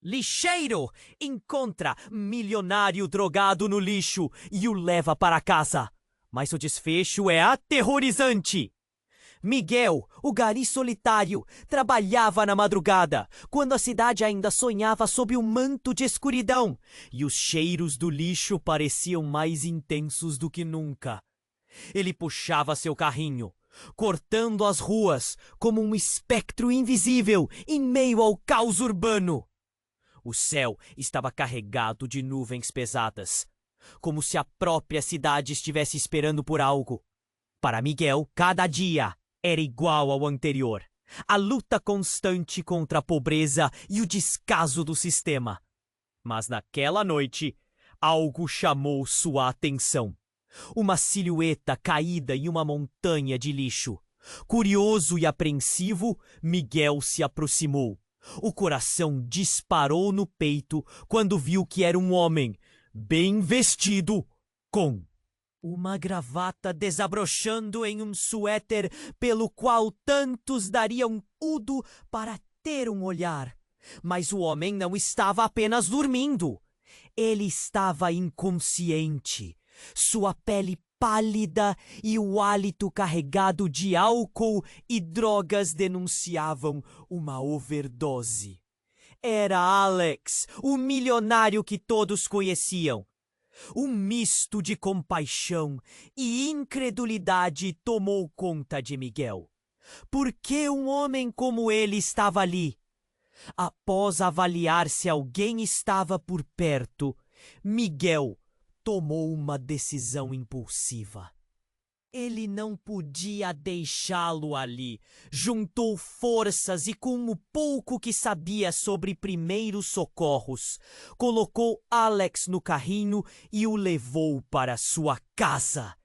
Lixeiro encontra milionário drogado no lixo e o leva para casa. Mas o desfecho é aterrorizante. Miguel, o gari solitário, trabalhava na madrugada, quando a cidade ainda sonhava sob um manto de escuridão, e os cheiros do lixo pareciam mais intensos do que nunca. Ele puxava seu carrinho, cortando as ruas como um espectro invisível em meio ao caos urbano. O céu estava carregado de nuvens pesadas, como se a própria cidade estivesse esperando por algo. Para Miguel, cada dia era igual ao anterior. A luta constante contra a pobreza e o descaso do sistema. Mas naquela noite, algo chamou sua atenção. Uma silhueta caída em uma montanha de lixo. Curioso e apreensivo, Miguel se aproximou. O coração disparou no peito quando viu que era um homem, bem vestido, com uma gravata desabrochando em um suéter pelo qual tantos dariam tudo para ter um olhar. Mas o homem não estava apenas dormindo. Ele estava inconsciente. Sua pele pálida e o hálito carregado de álcool e drogas denunciavam uma overdose. Era Alex, o milionário que todos conheciam. Um misto de compaixão e incredulidade tomou conta de Miguel. Por que um homem como ele estava ali? Após avaliar se alguém estava por perto, Miguel tomou uma decisão impulsiva. Ele não podia deixá-lo ali. Juntou forças e, com o pouco que sabia sobre primeiros socorros, colocou Alex no carrinho e o levou para sua casa.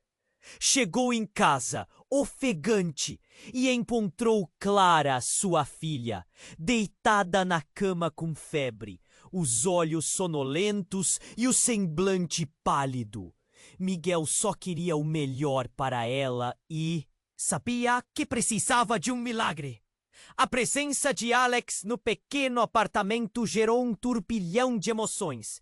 Chegou em casa, ofegante, e encontrou Clara, sua filha, deitada na cama com febre, os olhos sonolentos e o semblante pálido. Miguel só queria o melhor para ela e sabia que precisava de um milagre. A presença de Alex no pequeno apartamento gerou um turbilhão de emoções.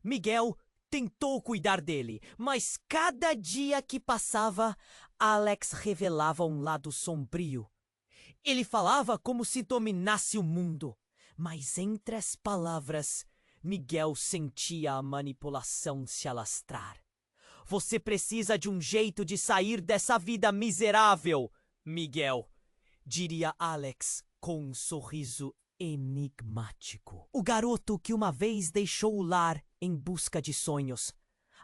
Miguel tentou cuidar dele, mas cada dia que passava, Alex revelava um lado sombrio. Ele falava como se dominasse o mundo, mas entre as palavras, Miguel sentia a manipulação se alastrar. Você precisa de um jeito de sair dessa vida miserável, Miguel, diria Alex com um sorriso enigmático. O garoto que uma vez deixou o lar em busca de sonhos,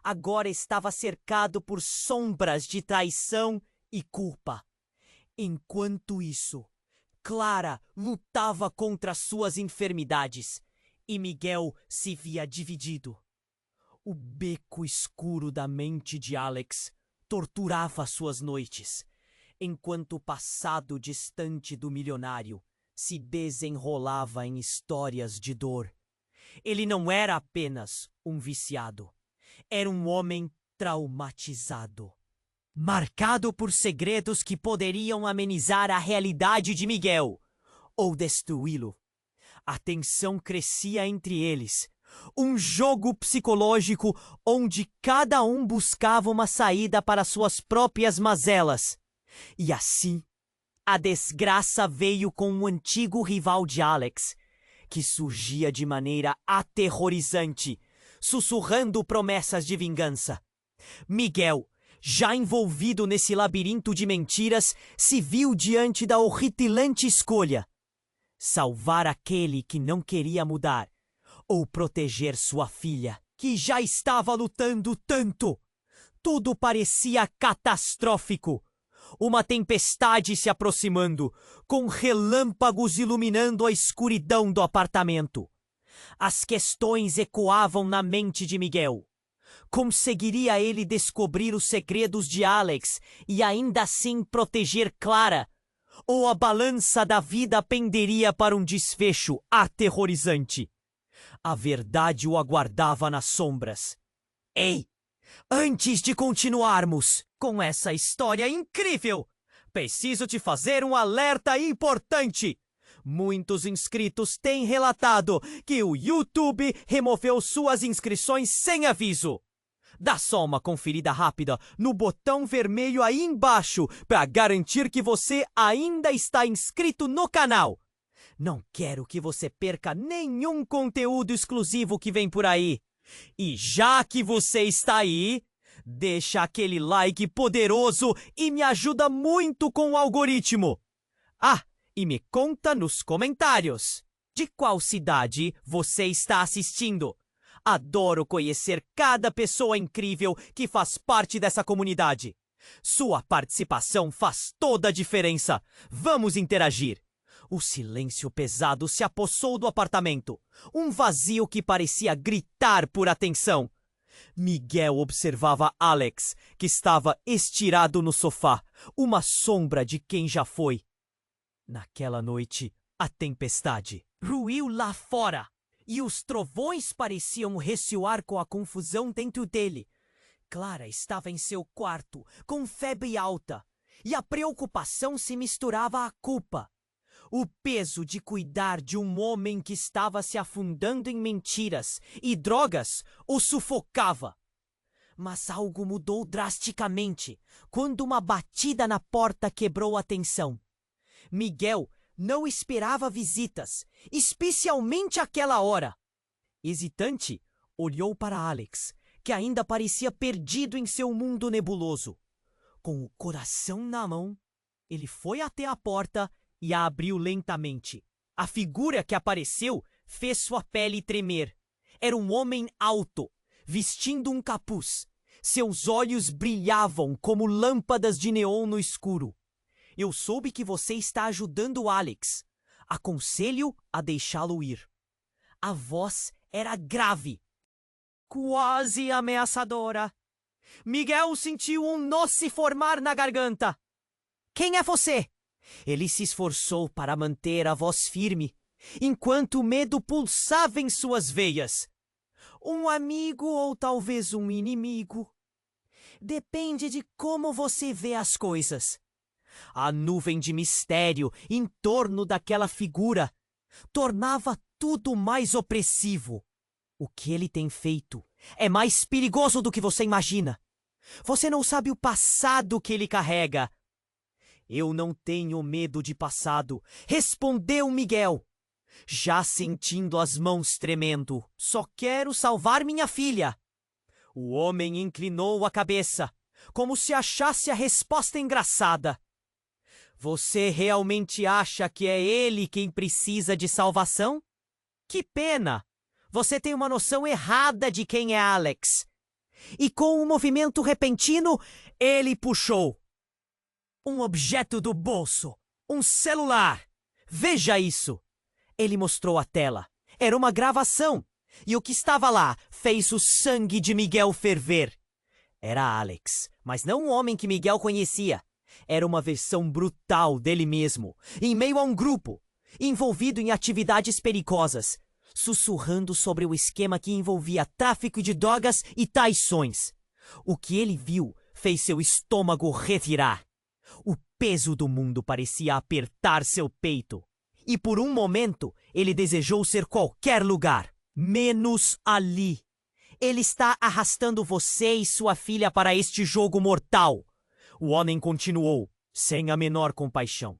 agora estava cercado por sombras de traição e culpa. Enquanto isso, Clara lutava contra suas enfermidades e Miguel se via dividido. O beco escuro da mente de Alex torturava suas noites, enquanto o passado distante do milionário se desenrolava em histórias de dor. Ele não era apenas um viciado. Era um homem traumatizado, marcado por segredos que poderiam amenizar a realidade de Miguel ou destruí-lo. A tensão crescia entre eles. Um jogo psicológico onde cada um buscava uma saída para suas próprias mazelas. E assim, a desgraça veio com um antigo rival de Alex, que surgia de maneira aterrorizante, sussurrando promessas de vingança. Miguel, já envolvido nesse labirinto de mentiras, se viu diante da horripilante escolha: salvar aquele que não queria mudar, ou proteger sua filha, que já estava lutando tanto. Tudo parecia catastrófico. Uma tempestade se aproximando, com relâmpagos iluminando a escuridão do apartamento. As questões ecoavam na mente de Miguel. Conseguiria ele descobrir os segredos de Alex e ainda assim proteger Clara? Ou a balança da vida penderia para um desfecho aterrorizante? A verdade o aguardava nas sombras. Ei! Antes de continuarmos com essa história incrível, preciso te fazer um alerta importante. Muitos inscritos têm relatado que o YouTube removeu suas inscrições sem aviso. Dá só uma conferida rápida no botão vermelho aí embaixo para garantir que você ainda está inscrito no canal. Não quero que você perca nenhum conteúdo exclusivo que vem por aí. E já que você está aí, deixa aquele like poderoso e me ajuda muito com o algoritmo. Ah, e me conta nos comentários de qual cidade você está assistindo. Adoro conhecer cada pessoa incrível que faz parte dessa comunidade. Sua participação faz toda a diferença. Vamos interagir. O silêncio pesado se apossou do apartamento. Um vazio que parecia gritar por atenção. Miguel observava Alex, que estava estirado no sofá, uma sombra de quem já foi. Naquela noite, a tempestade ruiu lá fora, e os trovões pareciam ressoar com a confusão dentro dele. Clara estava em seu quarto, com febre alta, e a preocupação se misturava à culpa. O peso de cuidar de um homem que estava se afundando em mentiras e drogas o sufocava. Mas algo mudou drasticamente quando uma batida na porta quebrou a tensão. Miguel não esperava visitas, especialmente àquela hora. Hesitante, olhou para Alex, que ainda parecia perdido em seu mundo nebuloso. Com o coração na mão, ele foi até a porta e a abriu lentamente. A figura que apareceu fez sua pele tremer. Era um homem alto, vestindo um capuz. Seus olhos brilhavam como lâmpadas de neon no escuro. Eu soube que você está ajudando o Alex. Aconselho a deixá-lo ir. A voz era grave, quase ameaçadora. Miguel sentiu um nó se formar na garganta. Quem é você? Ele se esforçou para manter a voz firme, enquanto o medo pulsava em suas veias. Um amigo ou talvez um inimigo? Depende de como você vê as coisas. A nuvem de mistério em torno daquela figura tornava tudo mais opressivo. O que ele tem feito é mais perigoso do que você imagina. Você não sabe o passado que ele carrega. Eu não tenho medo de passado, respondeu Miguel, já sentindo as mãos tremendo. Só quero salvar minha filha. O homem inclinou a cabeça, como se achasse a resposta engraçada. Você realmente acha que é ele quem precisa de salvação? Que pena! Você tem uma noção errada de quem é Alex. E com um movimento repentino, ele puxou um objeto do bolso, um celular. Veja isso! Ele mostrou a tela. Era uma gravação. E o que estava lá fez o sangue de Miguel ferver. Era Alex, mas não um homem que Miguel conhecia. Era uma versão brutal dele mesmo, em meio a um grupo, envolvido em atividades perigosas, sussurrando sobre o esquema que envolvia tráfico de drogas e traições. O que ele viu fez seu estômago revirar. O peso do mundo parecia apertar seu peito. E por um momento, ele desejou ser qualquer lugar, menos ali. Ele está arrastando você e sua filha para este jogo mortal. O homem continuou, sem a menor compaixão.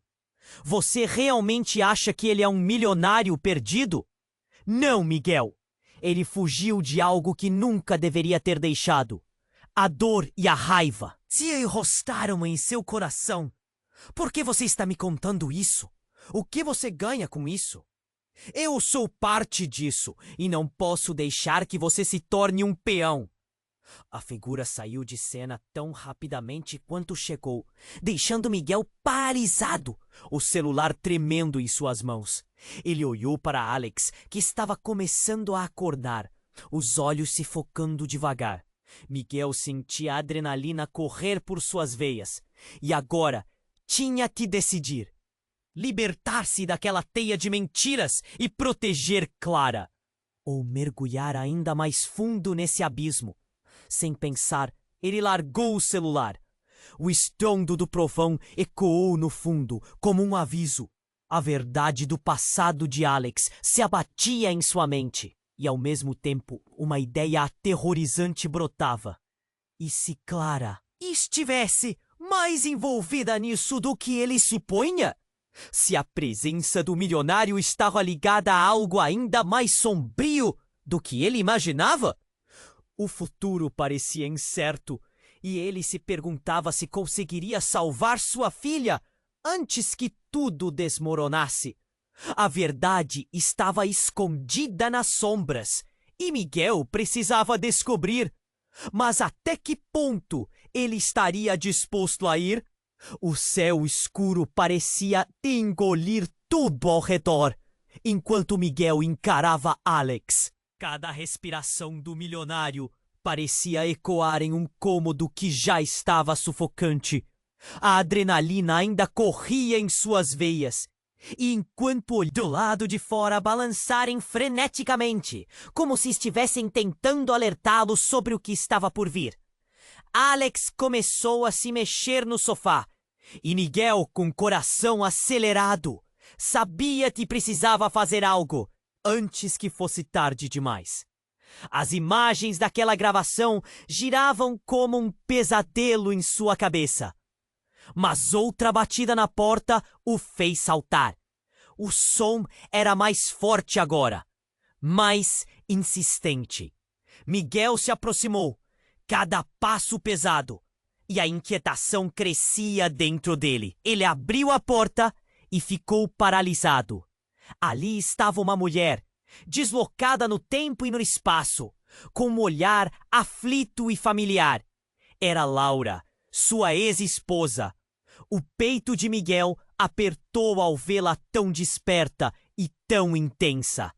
Você realmente acha que ele é um milionário perdido? Não, Miguel. Ele fugiu de algo que nunca deveria ter deixado. A dor e a raiva se enrostaram em seu coração. Por que você está me contando isso? O que você ganha com isso? Eu sou parte disso e não posso deixar que você se torne um peão. A figura saiu de cena tão rapidamente quanto chegou, deixando Miguel paralisado, o celular tremendo em suas mãos. Ele olhou para Alex, que estava começando a acordar, os olhos se focando devagar. Miguel sentia a adrenalina correr por suas veias, e agora tinha que decidir. Libertar-se daquela teia de mentiras e proteger Clara, ou mergulhar ainda mais fundo nesse abismo. Sem pensar, ele largou o celular. O estrondo do trovão ecoou no fundo, como um aviso. A verdade do passado de Alex se abatia em sua mente, e ao mesmo tempo uma ideia aterrorizante brotava. E se Clara estivesse mais envolvida nisso do que ele supunha? Se a presença do milionário estava ligada a algo ainda mais sombrio do que ele imaginava? O futuro parecia incerto, e ele se perguntava se conseguiria salvar sua filha antes que tudo desmoronasse. A verdade estava escondida nas sombras, e Miguel precisava descobrir. Mas até que ponto ele estaria disposto a ir? O céu escuro parecia engolir tudo ao redor, enquanto Miguel encarava Alex. Cada respiração do milionário parecia ecoar em um cômodo que já estava sufocante. A adrenalina ainda corria em suas veias, e enquanto olhava do lado de fora balançarem freneticamente, como se estivessem tentando alertá-lo sobre o que estava por vir. Alex começou a se mexer no sofá, e Miguel, com o coração acelerado, sabia que precisava fazer algo antes que fosse tarde demais. As imagens daquela gravação giravam como um pesadelo em sua cabeça. Mas outra batida na porta o fez saltar. O som era mais forte agora, mais insistente. Miguel se aproximou, cada passo pesado, e a inquietação crescia dentro dele. Ele abriu a porta e ficou paralisado. Ali estava uma mulher, deslocada no tempo e no espaço, com um olhar aflito e familiar. Era Laura, sua ex-esposa. O peito de Miguel apertou ao vê-la tão desperta e tão intensa.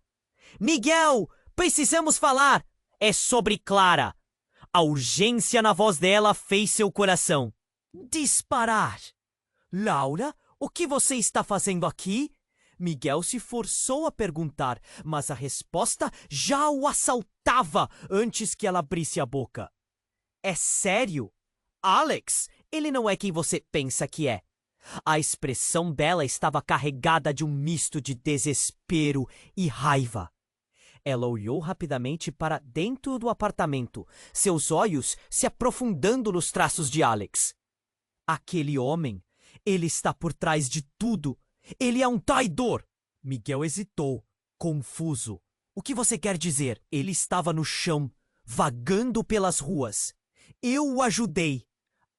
Miguel, precisamos falar! É sobre Clara. A urgência na voz dela fez seu coração disparar. Laura, o que você está fazendo aqui? Miguel se forçou a perguntar, mas a resposta já o assaltava antes que ela abrisse a boca. É sério? Alex, ele não é quem você pensa que é. A expressão dela estava carregada de um misto de desespero e raiva. Ela olhou rapidamente para dentro do apartamento, seus olhos se aprofundando nos traços de Alex. Aquele homem, ele está por trás de tudo. Ele é um traidor. Miguel hesitou, confuso. O que você quer dizer? Ele estava no chão, vagando pelas ruas. Eu o ajudei.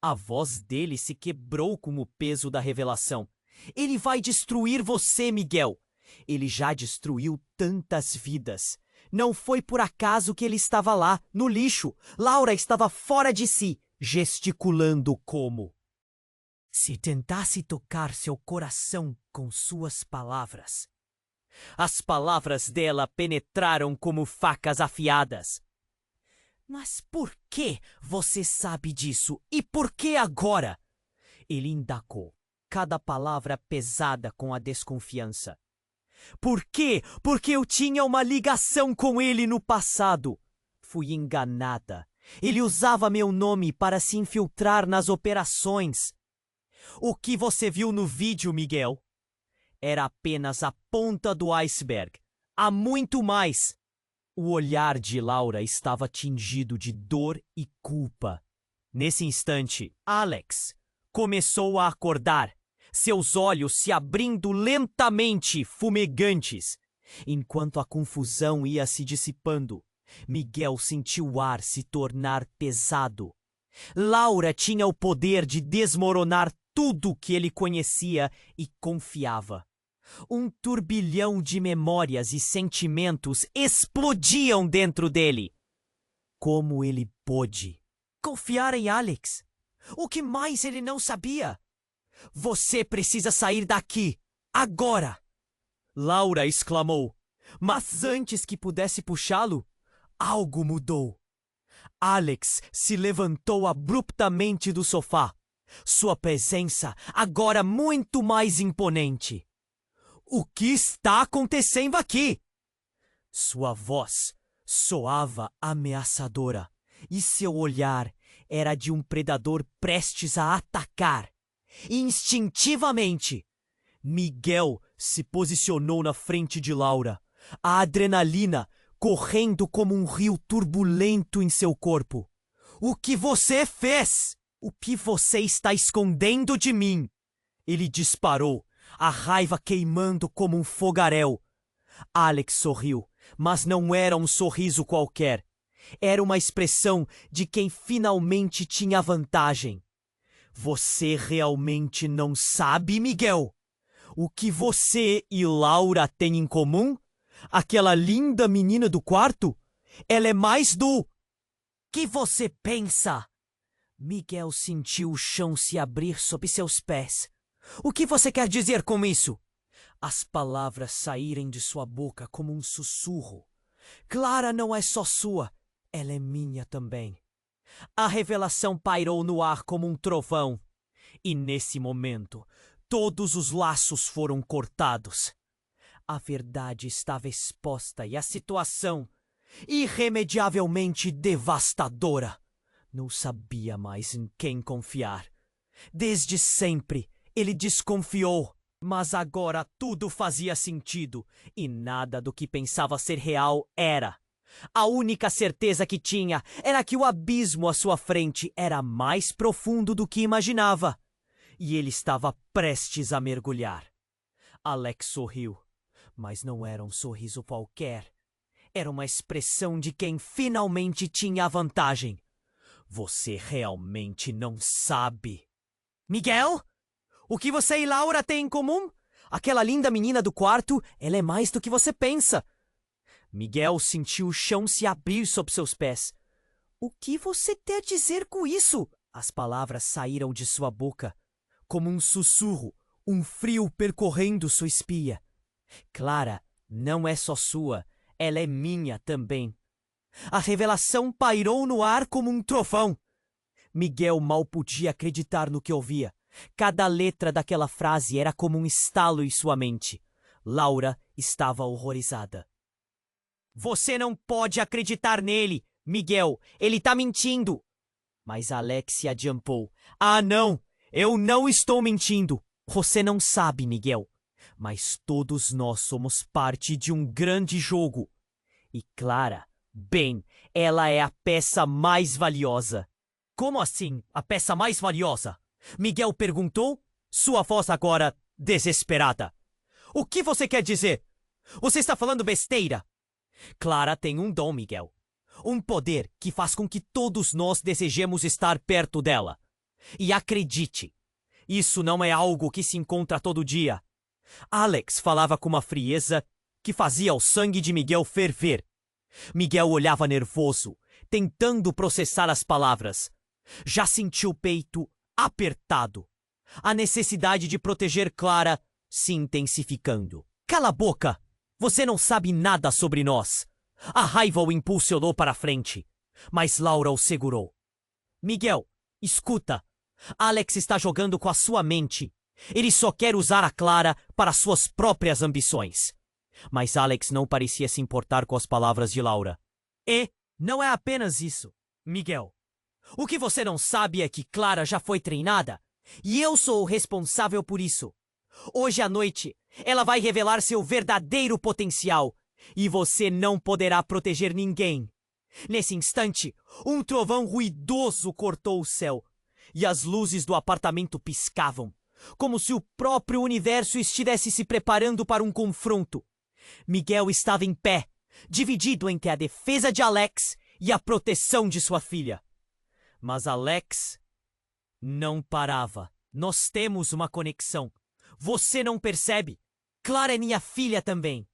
A voz dele se quebrou com o peso da revelação. Ele vai destruir você, Miguel. Ele já destruiu tantas vidas. Não foi por acaso que ele estava lá, no lixo. Laura estava fora de si, gesticulando como se tentasse tocar seu coração com suas palavras. As palavras dela penetraram como facas afiadas. Mas por que você sabe disso? E por que agora? Ele indagou, cada palavra pesada com a desconfiança. Por quê? Porque eu tinha uma ligação com ele no passado. Fui enganada. Ele usava meu nome para se infiltrar nas operações. O que você viu no vídeo, Miguel, era apenas a ponta do iceberg. Há muito mais. O olhar de Laura estava tingido de dor e culpa. Nesse instante, Alex começou a acordar, seus olhos se abrindo lentamente, fumegantes. Enquanto a confusão ia se dissipando, Miguel sentiu o ar se tornar pesado. Laura tinha o poder de desmoronar tudo que ele conhecia e confiava. Um turbilhão de memórias e sentimentos explodiam dentro dele. Como ele pôde confiar em Alex? O que mais ele não sabia? Você precisa sair daqui, agora! Laura exclamou, mas antes que pudesse puxá-lo, algo mudou. Alex se levantou abruptamente do sofá, sua presença agora muito mais imponente. O que está acontecendo aqui? Sua voz soava ameaçadora e seu olhar era de um predador prestes a atacar. Instintivamente, Miguel se posicionou na frente de Laura, a adrenalina correndo como um rio turbulento em seu corpo. O que você fez? O que você está escondendo de mim? Ele disparou, a raiva queimando como um fogaréu. Alex sorriu, mas não era um sorriso qualquer. Era uma expressão de quem finalmente tinha vantagem. Você realmente não sabe, Miguel? O que você e Laura têm em comum? Aquela linda menina do quarto? Ela é mais do... Que você pensa? Miguel sentiu o chão se abrir sob seus pés. O que você quer dizer com isso? As palavras saírem de sua boca como um sussurro. Clara não é só sua, ela é minha também. A revelação pairou no ar como um trovão. E nesse momento, todos os laços foram cortados. A verdade estava exposta e a situação, irremediavelmente devastadora. Não sabia mais em quem confiar. Desde sempre, ele desconfiou, mas agora tudo fazia sentido e nada do que pensava ser real era. A única certeza que tinha era que o abismo à sua frente era mais profundo do que imaginava. E ele estava prestes a mergulhar. Alex sorriu, mas não era um sorriso qualquer. Era uma expressão de quem finalmente tinha a vantagem. Você realmente não sabe. Miguel? O que você e Laura têm em comum? Aquela linda menina do quarto, ela é mais do que você pensa. Miguel sentiu o chão se abrir sob seus pés. O que você quer a dizer com isso? As palavras saíram de sua boca, como um sussurro, um frio percorrendo sua espia. Clara não é só sua, ela é minha também. A revelação pairou no ar como um trovão. Miguel mal podia acreditar no que ouvia. Cada letra daquela frase era como um estalo em sua mente. Laura estava horrorizada. Você não pode acreditar nele, Miguel. Ele tá mentindo. Mas Alex se adiantou. Ah, não! Eu não estou mentindo. Você não sabe, Miguel. Mas todos nós somos parte de um grande jogo. E Clara, bem, ela é a peça mais valiosa. Como assim, a peça mais valiosa? Miguel perguntou, sua voz agora desesperada. O que você quer dizer? Você está falando besteira. Clara tem um dom, Miguel. Um poder que faz com que todos nós desejemos estar perto dela. E acredite, isso não é algo que se encontra todo dia. Alex falava com uma frieza que fazia o sangue de Miguel ferver. Miguel olhava nervoso, tentando processar as palavras. Já sentiu o peito apertado. A necessidade de proteger Clara se intensificando. Cala a boca! Você não sabe nada sobre nós. A raiva o impulsionou para a frente, mas Laura o segurou. Miguel, escuta. Alex está jogando com a sua mente. Ele só quer usar a Clara para suas próprias ambições. Mas Alex não parecia se importar com as palavras de Laura. E não é apenas isso, Miguel. O que você não sabe é que Clara já foi treinada, e eu sou o responsável por isso. Hoje à noite, ela vai revelar seu verdadeiro potencial, e você não poderá proteger ninguém. Nesse instante, um trovão ruidoso cortou o céu, e as luzes do apartamento piscavam, como se o próprio universo estivesse se preparando para um confronto. Miguel estava em pé, dividido entre a defesa de Alex e a proteção de sua filha. Mas Alex não parava. Nós temos uma conexão. Você não percebe? Clara é minha filha também.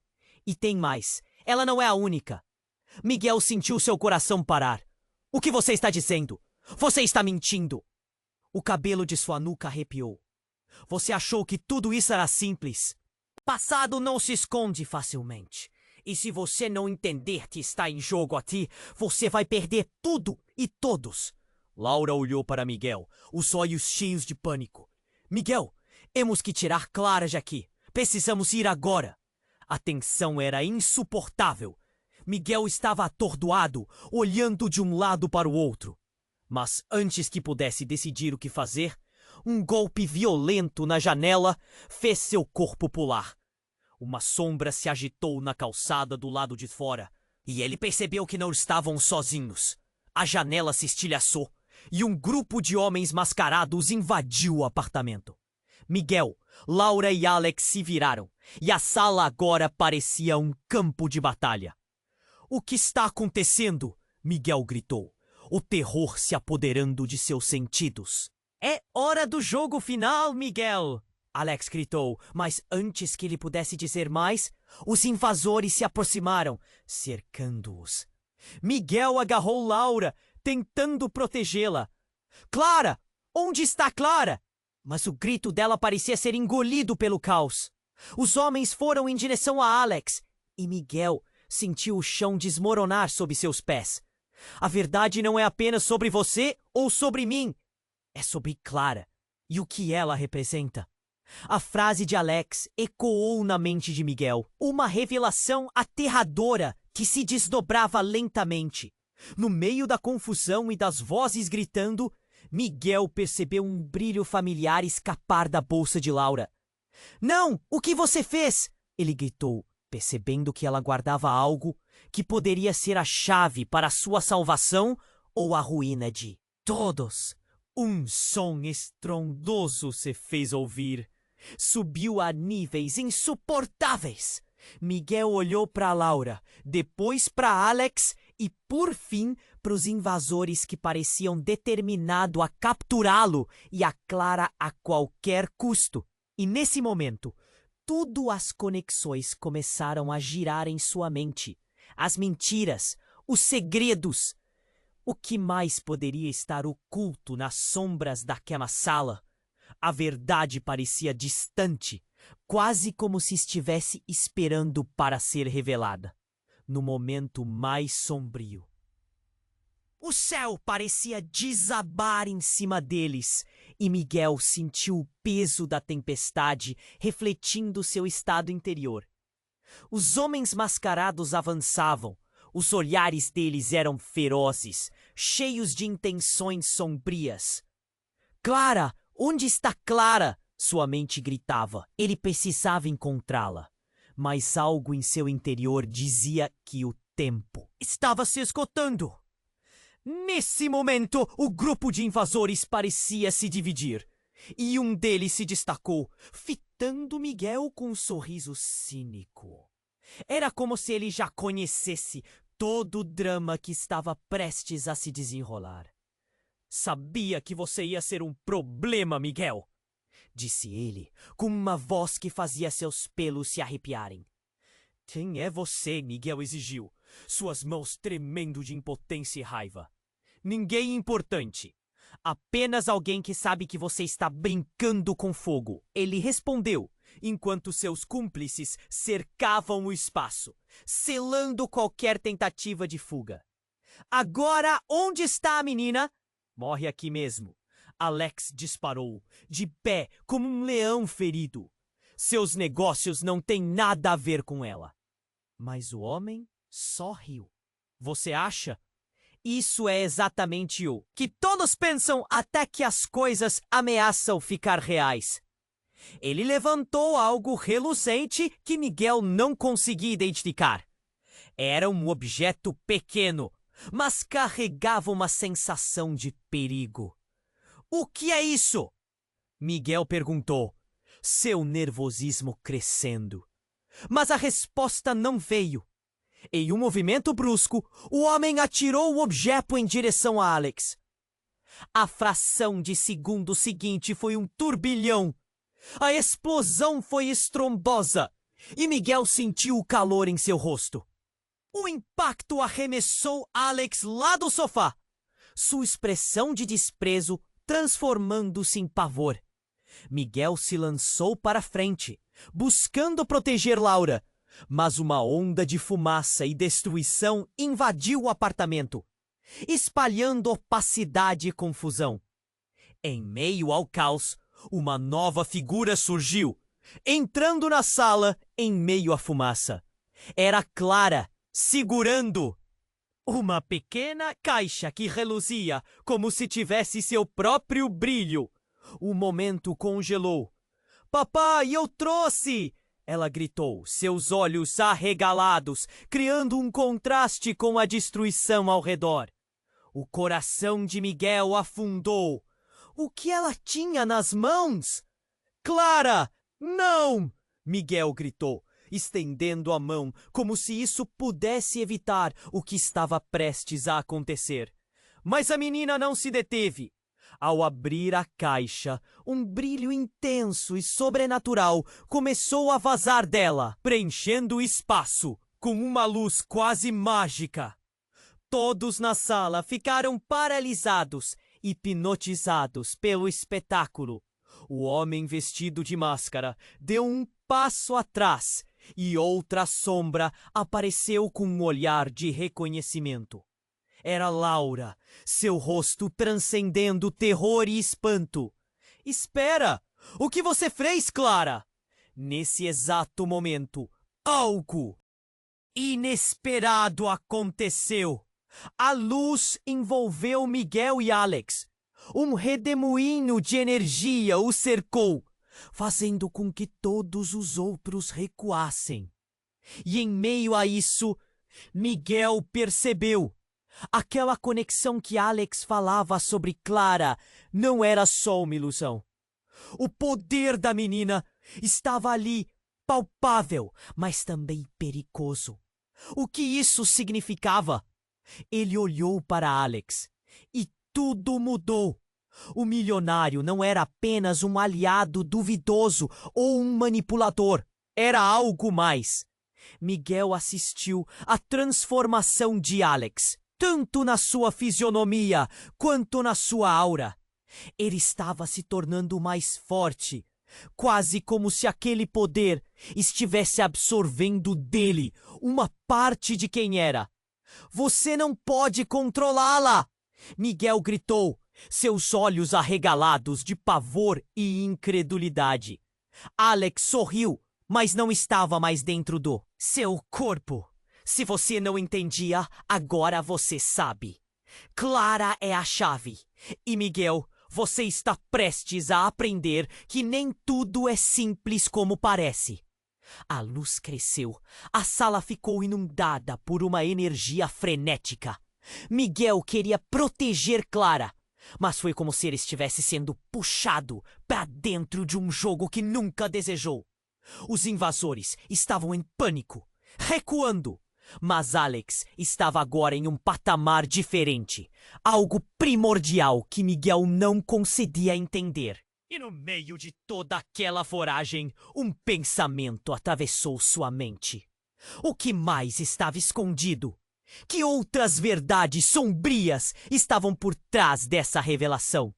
E tem mais. Ela não é a única. Miguel sentiu seu coração parar. O que você está dizendo? Você está mentindo. O cabelo de sua nuca arrepiou. Você achou que tudo isso era simples. Passado não se esconde facilmente. E se você não entender que está em jogo aqui, você vai perder tudo e todos. Laura olhou para Miguel, os olhos cheios de pânico. Miguel, temos que tirar Clara de aqui. Precisamos ir agora. A tensão era insuportável. Miguel estava atordoado, olhando de um lado para o outro. Mas antes que pudesse decidir o que fazer, Um golpe violento na janela fez seu corpo pular. Uma sombra se agitou na calçada do lado de fora, e ele percebeu que não estavam sozinhos. A janela se estilhaçou, e um grupo de homens mascarados invadiu o apartamento. Miguel, Laura e Alex se viraram, e a sala agora parecia um campo de batalha. "O que está acontecendo?" Miguel gritou, o terror se apoderando de seus sentidos. "É hora do jogo final, Miguel!" Alex gritou, mas antes que ele pudesse dizer mais, os invasores se aproximaram, cercando-os. Miguel agarrou Laura, tentando protegê-la. "Clara! Onde está Clara?" Mas o grito dela parecia ser engolido pelo caos. Os homens foram em direção a Alex, e Miguel sentiu o chão desmoronar sob seus pés. "A verdade não é apenas sobre você ou sobre mim. É sobre Clara e o que ela representa." A frase de Alex ecoou na mente de Miguel, uma revelação aterradora que se desdobrava lentamente. No meio da confusão e das vozes gritando, Miguel percebeu um brilho familiar escapar da bolsa de Laura. "Não! O que você fez?" ele gritou, percebendo que ela guardava algo que poderia ser a chave para a sua salvação ou a ruína de todos. Um som estrondoso se fez ouvir. Subiu a níveis insuportáveis. Miguel olhou para Laura, depois para Alex e, por fim, para os invasores que pareciam determinados a capturá-lo e a Clara a qualquer custo. E nesse momento, tudo as conexões começaram a girar em sua mente. As mentiras, os segredos. O que mais poderia estar oculto nas sombras daquela sala? A verdade parecia distante, quase como se estivesse esperando para ser revelada. No momento mais sombrio, o céu parecia desabar em cima deles, e Miguel sentiu o peso da tempestade refletindo seu estado interior. Os homens mascarados avançavam. Os olhares deles eram ferozes, cheios de intenções sombrias. "Clara! Onde está Clara?" Sua mente gritava. Ele precisava encontrá-la. Mas algo em seu interior dizia que o tempo estava se esgotando. Nesse momento, o grupo de invasores parecia se dividir. E um deles se destacou, fitando Miguel com um sorriso cínico. Era como se ele já conhecesse todo o drama que estava prestes a se desenrolar. "Sabia que você ia ser um problema, Miguel", disse ele, com uma voz que fazia seus pelos se arrepiarem. "Quem é você?" Miguel exigiu, suas mãos tremendo de impotência e raiva. "Ninguém importante. Apenas alguém que sabe que você está brincando com fogo", ele respondeu, enquanto seus cúmplices cercavam o espaço, selando qualquer tentativa de fuga. "Agora, onde está a menina?" "Morre aqui mesmo." Alex disparou, de pé como um leão ferido. "Seus negócios não têm nada a ver com ela." Mas o homem só riu. "Você acha?" Isso é exatamente o que todos pensam até que as coisas ameaçam ficar reais. Ele levantou algo reluzente que Miguel não conseguia identificar. Era um objeto pequeno, mas carregava uma sensação de perigo. "O que é isso?" Miguel perguntou, seu nervosismo crescendo. Mas a resposta não veio. Em um movimento brusco, o homem atirou o objeto em direção a Alex. A fração de segundo seguinte foi um turbilhão. A explosão foi estrondosa e Miguel sentiu o calor em seu rosto. O impacto arremessou Alex lá do sofá, sua expressão de desprezo transformando-se em pavor. Miguel se lançou para frente, buscando proteger Laura, mas uma onda de fumaça e destruição invadiu o apartamento, espalhando opacidade e confusão. Em meio ao caos, uma nova figura surgiu, entrando na sala em meio à fumaça. Era Clara, segurando uma pequena caixa que reluzia como se tivesse seu próprio brilho. O momento congelou. Papai, eu trouxe! Ela gritou, seus olhos arregalados, criando um contraste com a destruição ao redor. O coração de Miguel afundou. O que ela tinha nas mãos? Clara! Não! Miguel gritou, estendendo a mão, como se isso pudesse evitar o que estava prestes a acontecer. Mas a menina não se deteve. Ao abrir a caixa, um brilho intenso e sobrenatural começou a vazar dela, preenchendo o espaço com uma luz quase mágica. Todos na sala ficaram paralisados, hipnotizados pelo espetáculo. O homem vestido de máscara deu um passo atrás e outra sombra apareceu com um olhar de reconhecimento. Era Laura, seu rosto transcendendo terror e espanto. Espera! O que você fez, Clara? Nesse exato momento, algo inesperado aconteceu. A luz envolveu Miguel e Alex. Um redemoinho de energia o cercou, fazendo com que todos os outros recuassem. E em meio a isso, Miguel percebeu. Aquela conexão que Alex falava sobre Clara não era só uma ilusão. O poder da menina estava ali, palpável, mas também perigoso. O que isso significava? Ele olhou para Alex e tudo mudou. O milionário não era apenas um aliado duvidoso ou um manipulador. Era algo mais. Miguel assistiu à transformação de Alex, tanto na sua fisionomia quanto na sua aura. Ele estava se tornando mais forte, quase como se aquele poder estivesse absorvendo dele uma parte de quem era. Você não pode controlá-la! Miguel gritou, seus olhos arregalados de pavor e incredulidade. Alex sorriu, mas não estava mais dentro do seu corpo. Se você não entendia, agora você sabe. Clara é a chave. E Miguel, você está prestes a aprender que nem tudo é simples como parece. A luz cresceu. A sala ficou inundada por uma energia frenética. Miguel queria proteger Clara, mas foi como se ele estivesse sendo puxado para dentro de um jogo que nunca desejou. Os invasores estavam em pânico, recuando. Mas Alex estava agora em um patamar diferente, algo primordial que Miguel não conseguia entender. E no meio de toda aquela voragem, um pensamento atravessou sua mente. O que mais estava escondido? Que outras verdades sombrias estavam por trás dessa revelação?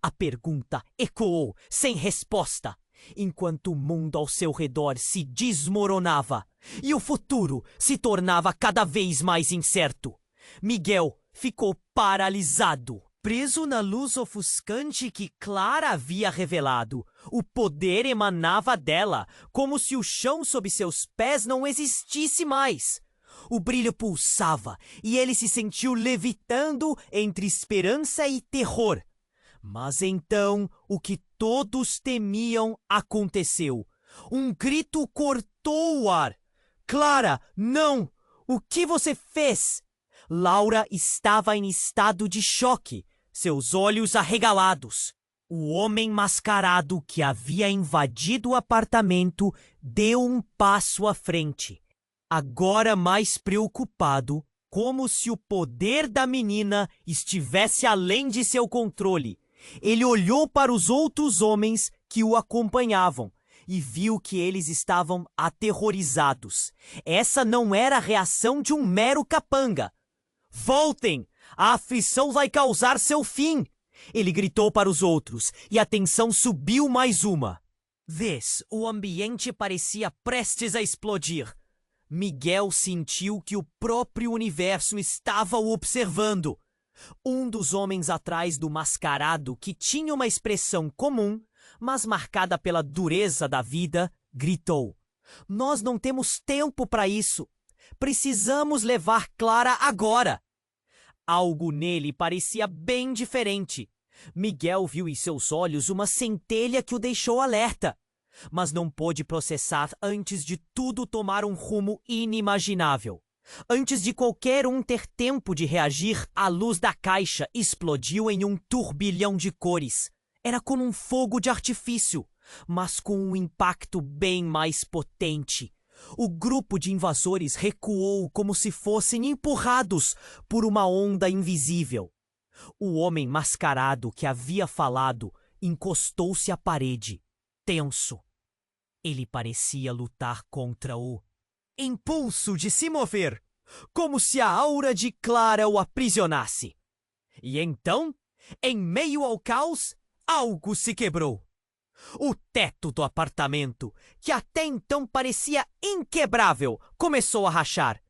A pergunta ecoou sem resposta, enquanto o mundo ao seu redor se desmoronava e o futuro se tornava cada vez mais incerto. Miguel ficou paralisado, preso na luz ofuscante que Clara havia revelado. O poder emanava dela, como se o chão sob seus pés não existisse mais. O brilho pulsava e ele se sentiu levitando entre esperança e terror. Mas então, o que todos temiam aconteceu. Um grito cortou o ar. Clara, não! O que você fez? Laura estava em estado de choque, seus olhos arregalados. O homem mascarado que havia invadido o apartamento deu um passo à frente. Agora mais preocupado, como se o poder da menina estivesse além de seu controle. Ele olhou para os outros homens que o acompanhavam e viu que eles estavam aterrorizados. Essa não era a reação de um mero capanga. Voltem! A aflição vai causar seu fim! Ele gritou para os outros e a tensão subiu mais uma vez. O ambiente parecia prestes a explodir. Miguel sentiu que o próprio universo estava o observando. Um dos homens atrás do mascarado, que tinha uma expressão comum, mas marcada pela dureza da vida, gritou: "Nós não temos tempo para isso. Precisamos levar Clara agora." Algo nele parecia bem diferente. Miguel viu em seus olhos uma centelha que o deixou alerta, mas não pôde processar antes de tudo tomar um rumo inimaginável. Antes de qualquer um ter tempo de reagir, a luz da caixa explodiu em um turbilhão de cores. Era como um fogo de artifício, mas com um impacto bem mais potente. O grupo de invasores recuou como se fossem empurrados por uma onda invisível. O homem mascarado que havia falado encostou-se à parede, tenso. Ele parecia lutar contra o impulso de se mover, como se a aura de Clara o aprisionasse. E então, em meio ao caos, algo se quebrou. O teto do apartamento, que até então parecia inquebrável, começou a rachar.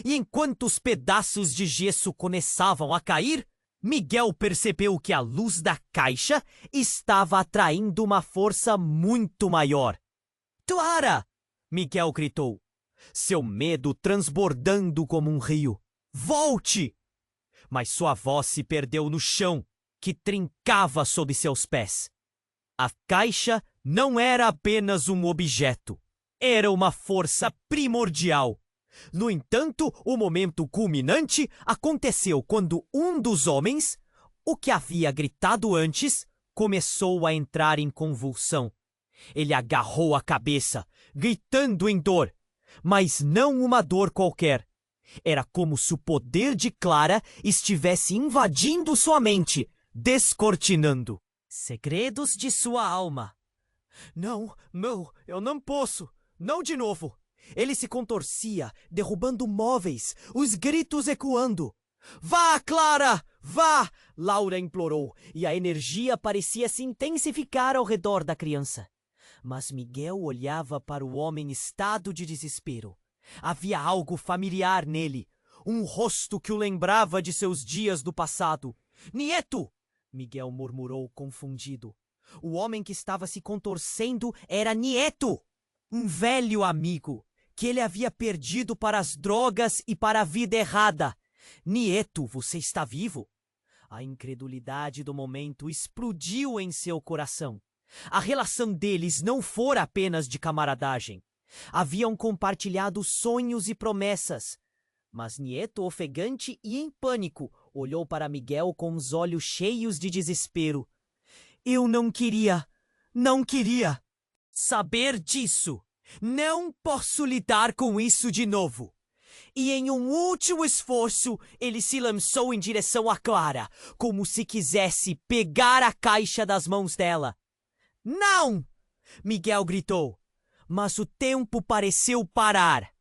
E enquanto os pedaços de gesso começavam a cair, Miguel percebeu que a luz da caixa estava atraindo uma força muito maior. "Clara!" Miguel gritou, seu medo transbordando como um rio. "Volte!" Mas sua voz se perdeu no chão, que trincava sob seus pés. A caixa não era apenas um objeto. Era uma força primordial. No entanto, o momento culminante aconteceu quando um dos homens, o que havia gritado antes, começou a entrar em convulsão. Ele agarrou a cabeça, gritando em dor, mas não uma dor qualquer. Era como se o poder de Clara estivesse invadindo sua mente, descortinando segredos de sua alma. Não, eu não posso. Não de novo. Ele se contorcia, derrubando móveis, os gritos ecoando. "Vá, Clara! Vá!" Laura implorou, e a energia parecia se intensificar ao redor da criança. Mas Miguel olhava para o homem em estado de desespero. Havia algo familiar nele, um rosto que o lembrava de seus dias do passado. "Nieto!" Miguel murmurou confundido. O homem que estava se contorcendo era Nieto, um velho amigo que ele havia perdido para as drogas e para a vida errada. "Nieto, você está vivo?" A incredulidade do momento explodiu em seu coração. A relação deles não fora apenas de camaradagem. Haviam compartilhado sonhos e promessas. Mas Nieto, ofegante e em pânico, olhou para Miguel com os olhos cheios de desespero. "Eu não queria saber disso. Não posso lidar com isso de novo." E em um último esforço, ele se lançou em direção a Clara, como se quisesse pegar a caixa das mãos dela. "Não!" Miguel gritou, mas o tempo pareceu parar.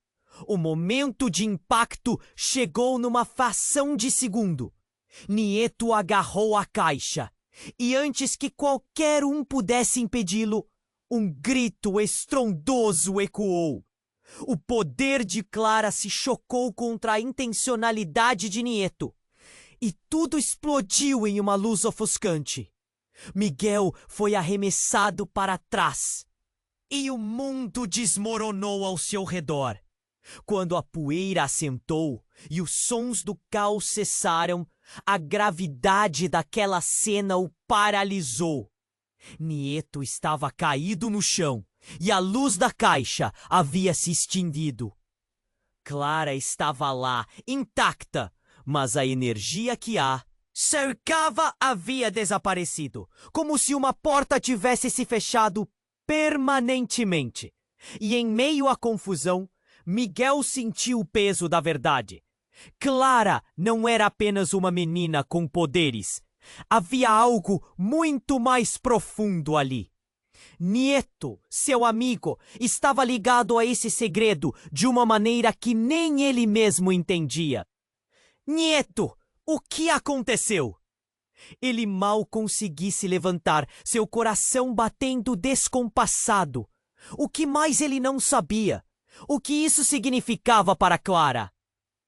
O momento de impacto chegou numa fração de segundo. Nieto agarrou a caixa, e antes que qualquer um pudesse impedi-lo, um grito estrondoso ecoou. O poder de Clara se chocou contra a intencionalidade de Nieto, e tudo explodiu em uma luz ofuscante. Miguel foi arremessado para trás, e o mundo desmoronou ao seu redor. Quando a poeira assentou e os sons do caos cessaram, a gravidade daquela cena o paralisou. Nieto estava caído no chão e a luz da caixa havia se extinguido. Clara estava lá, intacta, mas a energia que a cercava havia desaparecido, como se uma porta tivesse se fechado permanentemente. E em meio à confusão, Miguel sentiu o peso da verdade. Clara não era apenas uma menina com poderes. Havia algo muito mais profundo ali. Nieto, seu amigo, estava ligado a esse segredo de uma maneira que nem ele mesmo entendia. "Nieto, o que aconteceu?" Ele mal conseguia se levantar, seu coração batendo descompassado. O que mais ele não sabia? O que isso significava para Clara?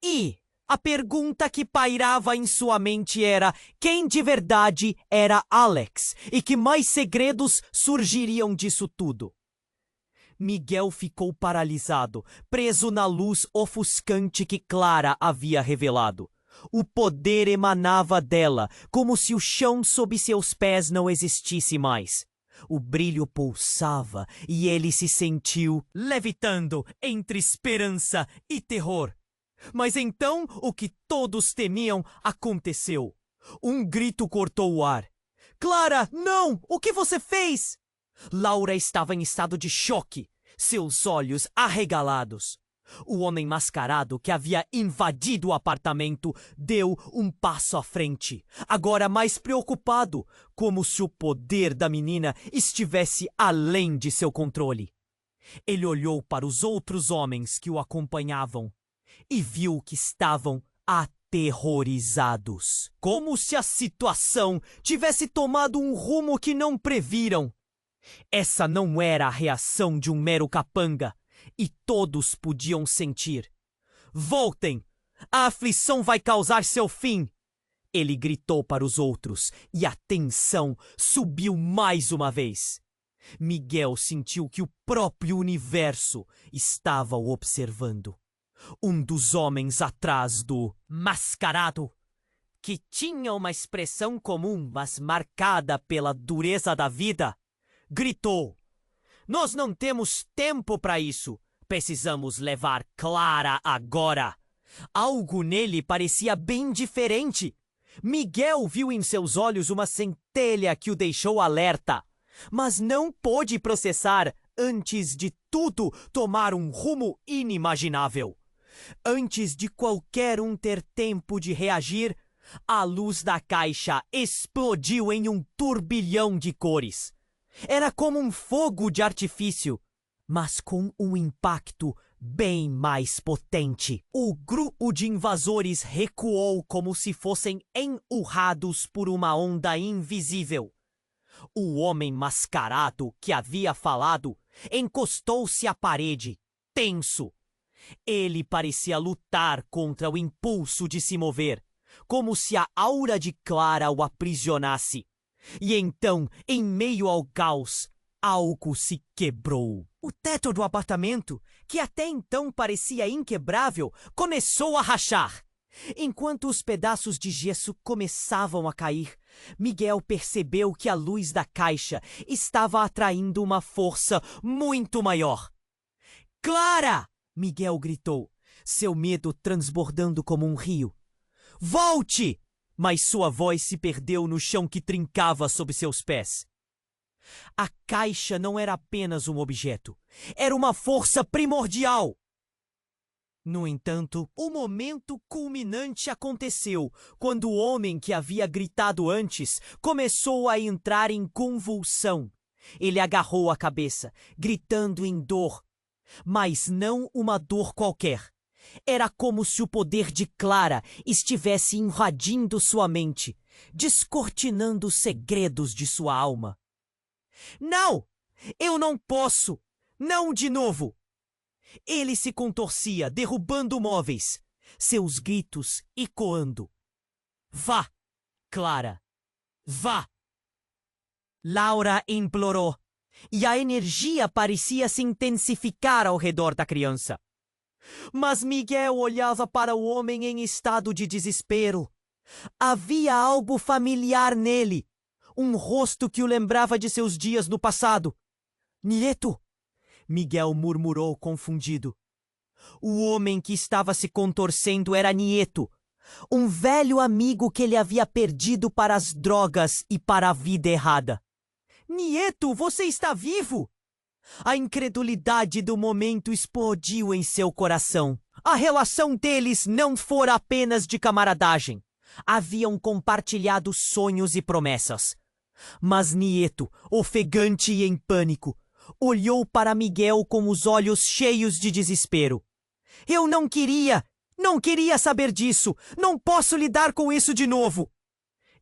E a pergunta que pairava em sua mente era quem de verdade era Alex e que mais segredos surgiriam disso tudo. Miguel ficou paralisado, preso na luz ofuscante que Clara havia revelado. O poder emanava dela, como se o chão sob seus pés não existisse mais. O brilho pulsava e ele se sentiu levitando entre esperança e terror. Mas então o que todos temiam aconteceu. Um grito cortou o ar. Clara, não! O que você fez? Laura estava em estado de choque, seus olhos arregalados. O homem mascarado que havia invadido o apartamento deu um passo à frente, agora mais preocupado, como se o poder da menina estivesse além de seu controle. Ele olhou para os outros homens que o acompanhavam e viu que estavam aterrorizados, como se a situação tivesse tomado um rumo que não previram. Essa não era a reação de um mero capanga, e todos podiam sentir. Voltem! A aflição vai causar seu fim! Ele gritou para os outros, e a tensão subiu mais uma vez. Miguel sentiu que o próprio universo estava o observando. Um dos homens atrás do mascarado, que tinha uma expressão comum, mas marcada pela dureza da vida, gritou: "Nós não temos tempo para isso. Precisamos levar Clara agora." Algo nele parecia bem diferente. Miguel viu em seus olhos uma centelha que o deixou alerta, mas não pôde processar antes de tudo tomar um rumo inimaginável. Antes de qualquer um ter tempo de reagir, a luz da caixa explodiu em um turbilhão de cores. Era como um fogo de artifício, mas com um impacto bem mais potente. O grupo de invasores recuou como se fossem empurrados por uma onda invisível. O homem mascarado que havia falado encostou-se à parede, tenso. Ele parecia lutar contra o impulso de se mover, como se a aura de Clara o aprisionasse. E então, em meio ao caos, algo se quebrou. O teto do apartamento, que até então parecia inquebrável, começou a rachar. Enquanto os pedaços de gesso começavam a cair, Miguel percebeu que a luz da caixa estava atraindo uma força muito maior. "Clara!" Miguel gritou, seu medo transbordando como um rio. "Volte!" Mas sua voz se perdeu no chão que trincava sob seus pés. A caixa não era apenas um objeto, era uma força primordial. No entanto, o momento culminante aconteceu quando o homem que havia gritado antes começou a entrar em convulsão. Ele agarrou a cabeça, gritando em dor, mas não uma dor qualquer. Era como se o poder de Clara estivesse invadindo sua mente, descortinando os segredos de sua alma. "Não! Eu não posso! Não de novo!" Ele se contorcia, derrubando móveis, seus gritos ecoando. "Vá, Clara! Vá!" Laura implorou, e a energia parecia se intensificar ao redor da criança. Mas Miguel olhava para o homem em estado de desespero. Havia algo familiar nele, um rosto que o lembrava de seus dias no passado. "Nieto!" Miguel murmurou confundido. O homem que estava se contorcendo era Nieto, um velho amigo que ele havia perdido para as drogas e para a vida errada. "Nieto, você está vivo?" A incredulidade do momento explodiu em seu coração. A relação deles não fora apenas de camaradagem. Haviam compartilhado sonhos e promessas. Mas Nieto, ofegante e em pânico, olhou para Miguel com os olhos cheios de desespero. "Eu não queria saber disso. Não posso lidar com isso de novo."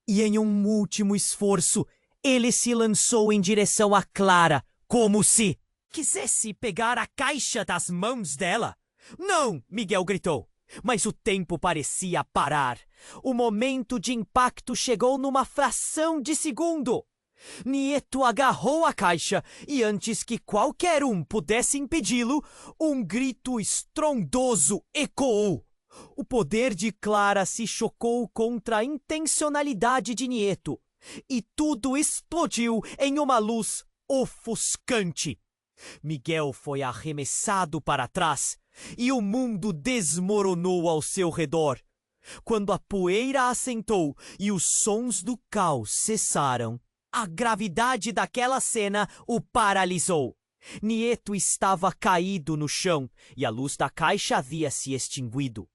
E em um último esforço, ele se lançou em direção a Clara, como se quisesse pegar a caixa das mãos dela. "Não!" Miguel gritou. Mas o tempo parecia parar. O momento de impacto chegou numa fração de segundo. Nieto agarrou a caixa e antes que qualquer um pudesse impedi-lo, um grito estrondoso ecoou. O poder de Clara se chocou contra a intencionalidade de Nieto, e tudo explodiu em uma luz ofuscante. Miguel foi arremessado para trás, e o mundo desmoronou ao seu redor. Quando a poeira assentou e os sons do caos cessaram, a gravidade daquela cena o paralisou. Nieto estava caído no chão e a luz da caixa havia se extinguido.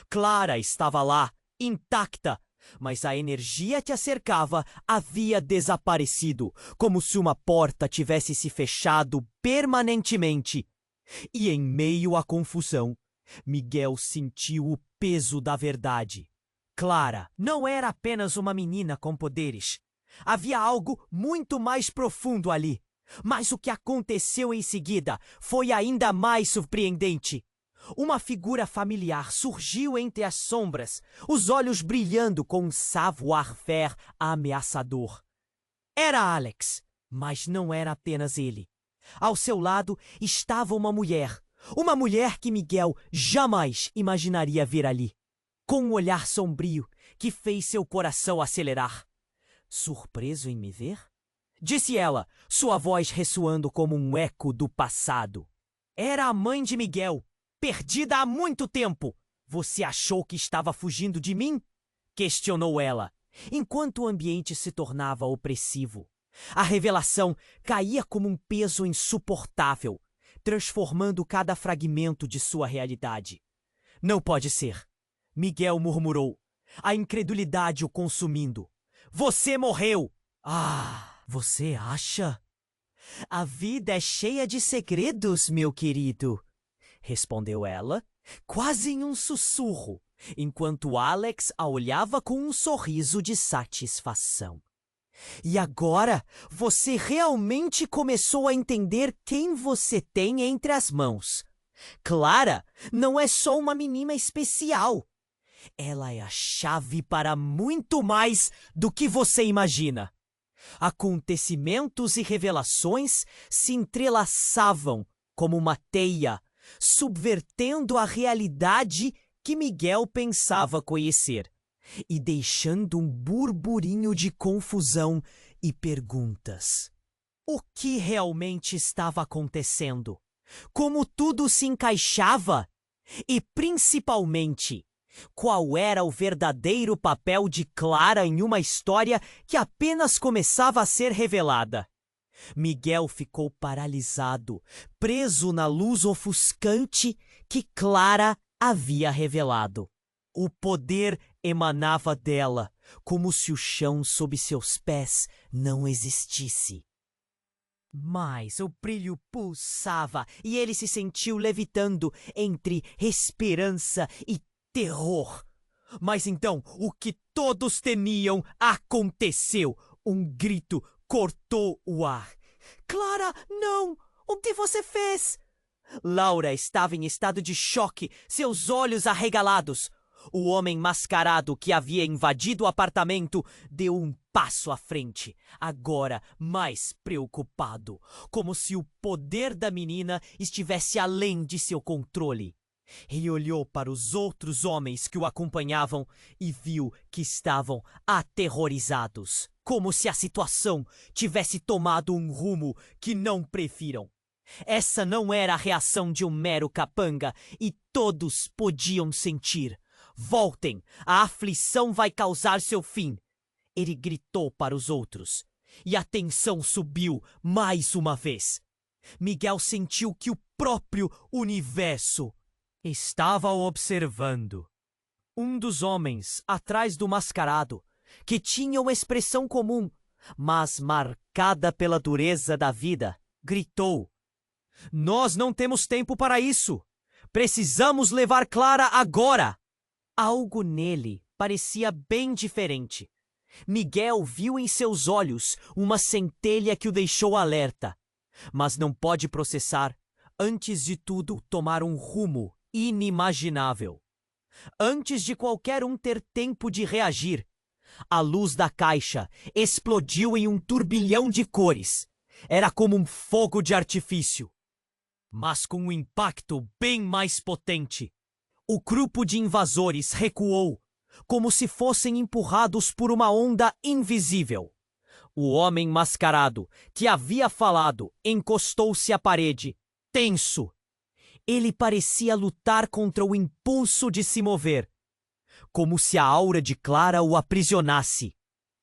Clara estava lá, intacta, mas a energia que a cercava havia desaparecido, como se uma porta tivesse se fechado permanentemente. E em meio à confusão, Miguel sentiu o peso da verdade. Clara não era apenas uma menina com poderes. Havia algo muito mais profundo ali. Mas o que aconteceu em seguida foi ainda mais surpreendente. Uma figura familiar surgiu entre as sombras, os olhos brilhando com um savoir-faire ameaçador. Era Alex, mas não era apenas ele. Ao seu lado estava uma mulher que Miguel jamais imaginaria ver ali, com um olhar sombrio que fez seu coração acelerar. Surpreso em me ver? Disse ela, sua voz ressoando como um eco do passado. Era a mãe de Miguel, perdida há muito tempo. Você achou que estava fugindo de mim? Questionou ela, enquanto o ambiente se tornava opressivo. A revelação caía como um peso insuportável, transformando cada fragmento de sua realidade. Não pode ser, Miguel murmurou, a incredulidade o consumindo. Você morreu! Ah, você acha? A vida é cheia de segredos, meu querido, respondeu ela, quase em um sussurro, enquanto Alex a olhava com um sorriso de satisfação. E agora você realmente começou a entender quem você tem entre as mãos. Clara não é só uma menina especial. Ela é a chave para muito mais do que você imagina. Acontecimentos e revelações se entrelaçavam como uma teia, subvertendo a realidade que Miguel pensava conhecer e deixando um burburinho de confusão e perguntas. O que realmente estava acontecendo? Como tudo se encaixava? E, principalmente, qual era o verdadeiro papel de Clara em uma história que apenas começava a ser revelada? Miguel ficou paralisado, preso na luz ofuscante que Clara havia revelado. O poder emanava dela, como se o chão sob seus pés não existisse. Mas o brilho pulsava e ele se sentiu levitando entre esperança e terror. Mas então, o que todos temiam aconteceu. Um grito cortou o ar. Clara, não! O que você fez? Laura estava em estado de choque, seus olhos arregalados. O homem mascarado que havia invadido o apartamento deu um passo à frente, agora mais preocupado, como se o poder da menina estivesse além de seu controle. Ele olhou para os outros homens que o acompanhavam e viu que estavam aterrorizados, como se a situação tivesse tomado um rumo que não previram. Essa não era a reação de um mero capanga e todos podiam sentir. Voltem, a aflição vai causar seu fim. Ele gritou para os outros, e a tensão subiu mais uma vez. Miguel sentiu que o próprio universo estava o observando. Um dos homens, atrás do mascarado, que tinha uma expressão comum, mas marcada pela dureza da vida, gritou: "Nós não temos tempo para isso! Precisamos levar Clara agora!" Algo nele parecia bem diferente. Miguel viu em seus olhos uma centelha que o deixou alerta. Mas não pode processar, antes de tudo, tomar um rumo inimaginável. Antes de qualquer um ter tempo de reagir, a luz da caixa explodiu em um turbilhão de cores. Era como um fogo de artifício, mas com um impacto bem mais potente. O grupo de invasores recuou, como se fossem empurrados por uma onda invisível. O homem mascarado, que havia falado, encostou-se à parede, tenso. Ele parecia lutar contra o impulso de se mover, como se a aura de Clara o aprisionasse.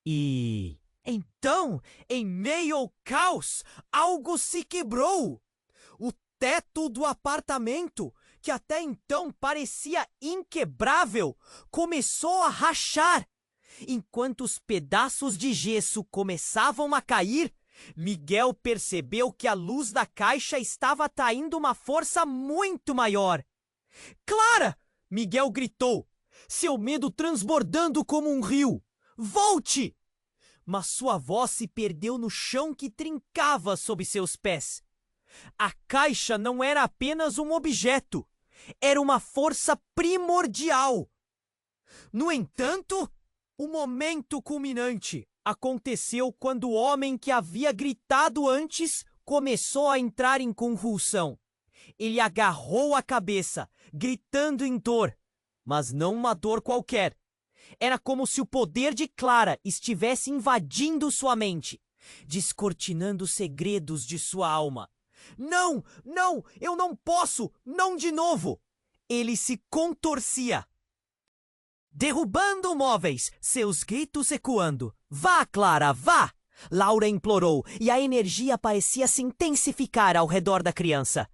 E então, em meio ao caos, algo se quebrou. O teto do apartamento, que até então parecia inquebrável, começou a rachar. Enquanto os pedaços de gesso começavam a cair, Miguel percebeu que a luz da caixa estava atraindo uma força muito maior. Clara! Miguel gritou, seu medo transbordando como um rio. Volte! Mas sua voz se perdeu no chão que trincava sob seus pés. A caixa não era apenas um objeto, era uma força primordial. No entanto, o momento culminante aconteceu quando o homem que havia gritado antes começou a entrar em convulsão. Ele agarrou a cabeça, gritando em dor, mas não uma dor qualquer. Era como se o poder de Clara estivesse invadindo sua mente, descortinando os segredos de sua alma. Não, não, eu não posso, não de novo! Ele se contorcia, derrubando móveis, seus gritos ecoando. Vá, Clara, vá! Laura implorou, e a energia parecia se intensificar ao redor da criança.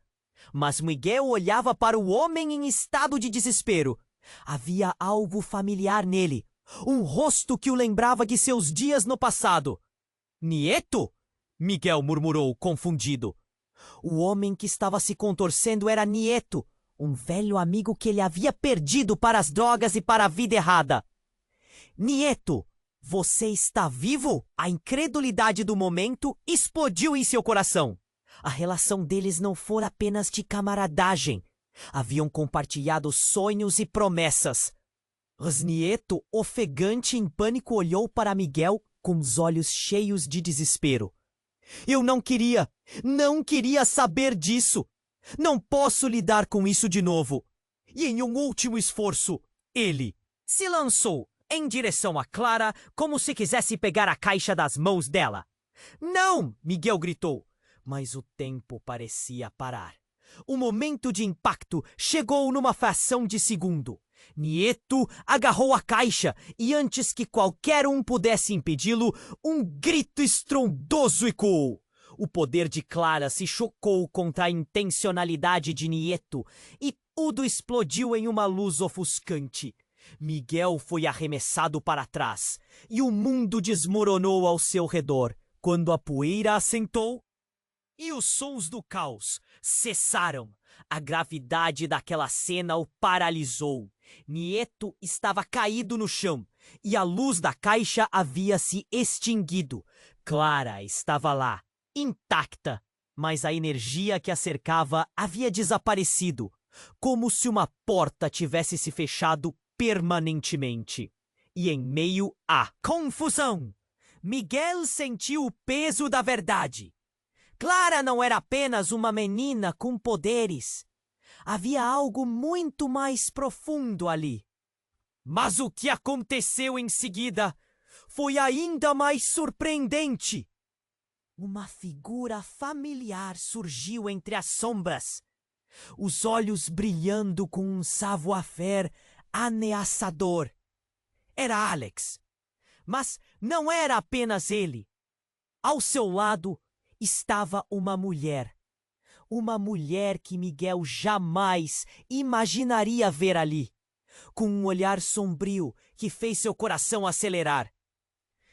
Mas Miguel olhava para o homem em estado de desespero. Havia algo familiar nele, um rosto que o lembrava de seus dias no passado. Nieto? Miguel murmurou, confundido. O homem que estava se contorcendo era Nieto, um velho amigo que ele havia perdido para as drogas e para a vida errada. Nieto, você está vivo? A incredulidade do momento explodiu em seu coração. A relação deles não fora apenas de camaradagem. Haviam compartilhado sonhos e promessas. Mas Nieto, ofegante em pânico, olhou para Miguel com os olhos cheios de desespero. Eu não queria saber disso. Não posso lidar com isso de novo. E em um último esforço, ele se lançou em direção a Clara como se quisesse pegar a caixa das mãos dela. Não! Miguel gritou, mas o tempo parecia parar. O momento de impacto chegou numa fração de segundo. Nieto agarrou a caixa e antes que qualquer um pudesse impedi-lo, um grito estrondoso ecoou. O poder de Clara se chocou contra a intencionalidade de Nieto e tudo explodiu em uma luz ofuscante. Miguel foi arremessado para trás e o mundo desmoronou ao seu redor quando a poeira assentou e os sons do caos cessaram. A gravidade daquela cena o paralisou. Nieto estava caído no chão e a luz da caixa havia se extinguido. Clara estava lá, intacta, mas a energia que a cercava havia desaparecido, como se uma porta tivesse se fechado permanentemente. E em meio à confusão, Miguel sentiu o peso da verdade. Clara não era apenas uma menina com poderes. Havia algo muito mais profundo ali. Mas o que aconteceu em seguida foi ainda mais surpreendente. Uma figura familiar surgiu entre as sombras, os olhos brilhando com um savoir-faire ameaçador. Era Alex. Mas não era apenas ele. Ao seu lado estava uma mulher. Uma mulher que Miguel jamais imaginaria ver ali, com um olhar sombrio que fez seu coração acelerar.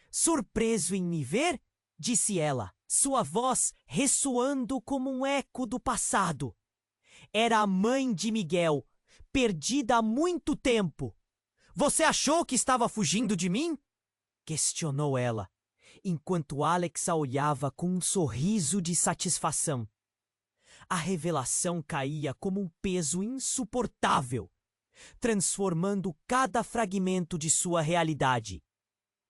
Surpreso em me ver, disse ela, sua voz ressoando como um eco do passado. Era a mãe de Miguel, perdida há muito tempo. Você achou que estava fugindo de mim? Questionou ela, enquanto Alex a olhava com um sorriso de satisfação. A revelação caía como um peso insuportável, transformando cada fragmento de sua realidade.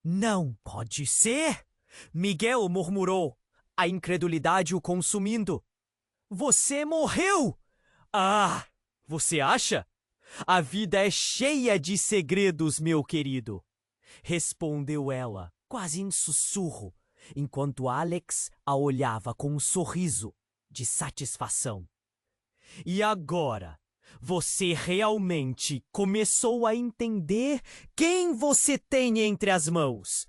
Não pode ser! Miguel murmurou, a incredulidade o consumindo. Você morreu! Ah, você acha? A vida é cheia de segredos, meu querido. Respondeu ela, quase em sussurro, enquanto Alex a olhava com um sorriso de satisfação. E agora, você realmente começou a entender quem você tem entre as mãos.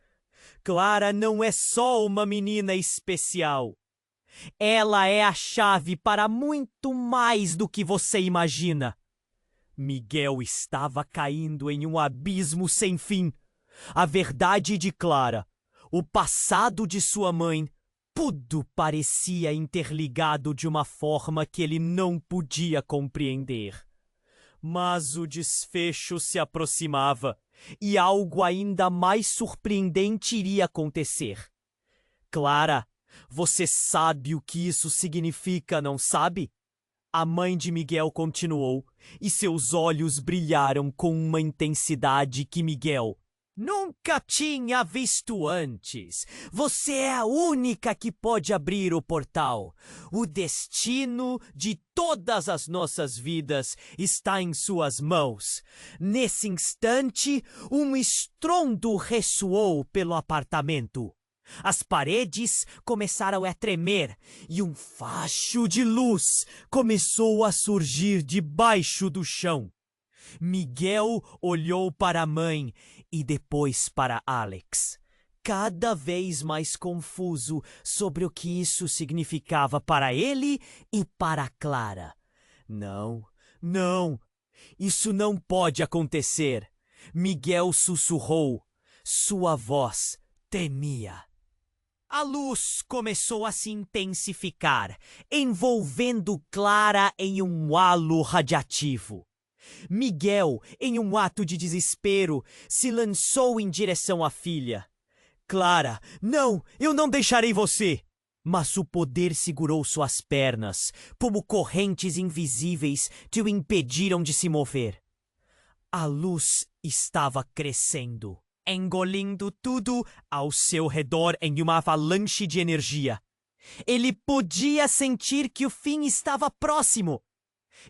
Clara não é só uma menina especial. Ela é a chave para muito mais do que você imagina. Miguel estava caindo em um abismo sem fim. A verdade de Clara, o passado de sua mãe, tudo parecia interligado de uma forma que ele não podia compreender. Mas o desfecho se aproximava e algo ainda mais surpreendente iria acontecer. Clara, você sabe o que isso significa, não sabe? A mãe de Miguel continuou, e seus olhos brilharam com uma intensidade que Miguel nunca tinha visto antes. Você é a única que pode abrir o portal. O destino de todas as nossas vidas está em suas mãos. Nesse instante, um estrondo ressoou pelo apartamento. As paredes começaram a tremer e um facho de luz começou a surgir debaixo do chão. Miguel olhou para a mãe e depois para Alex, cada vez mais confuso sobre o que isso significava para ele e para Clara. Não, isso não pode acontecer. Miguel sussurrou. Sua voz temia. A luz começou a se intensificar, envolvendo Clara em um halo radiativo. Miguel, em um ato de desespero, se lançou em direção à filha. Clara, não, eu não deixarei você! Mas o poder segurou suas pernas, como correntes invisíveis que o impediram de se mover. A luz estava crescendo, engolindo tudo ao seu redor em uma avalanche de energia. Ele podia sentir que o fim estava próximo.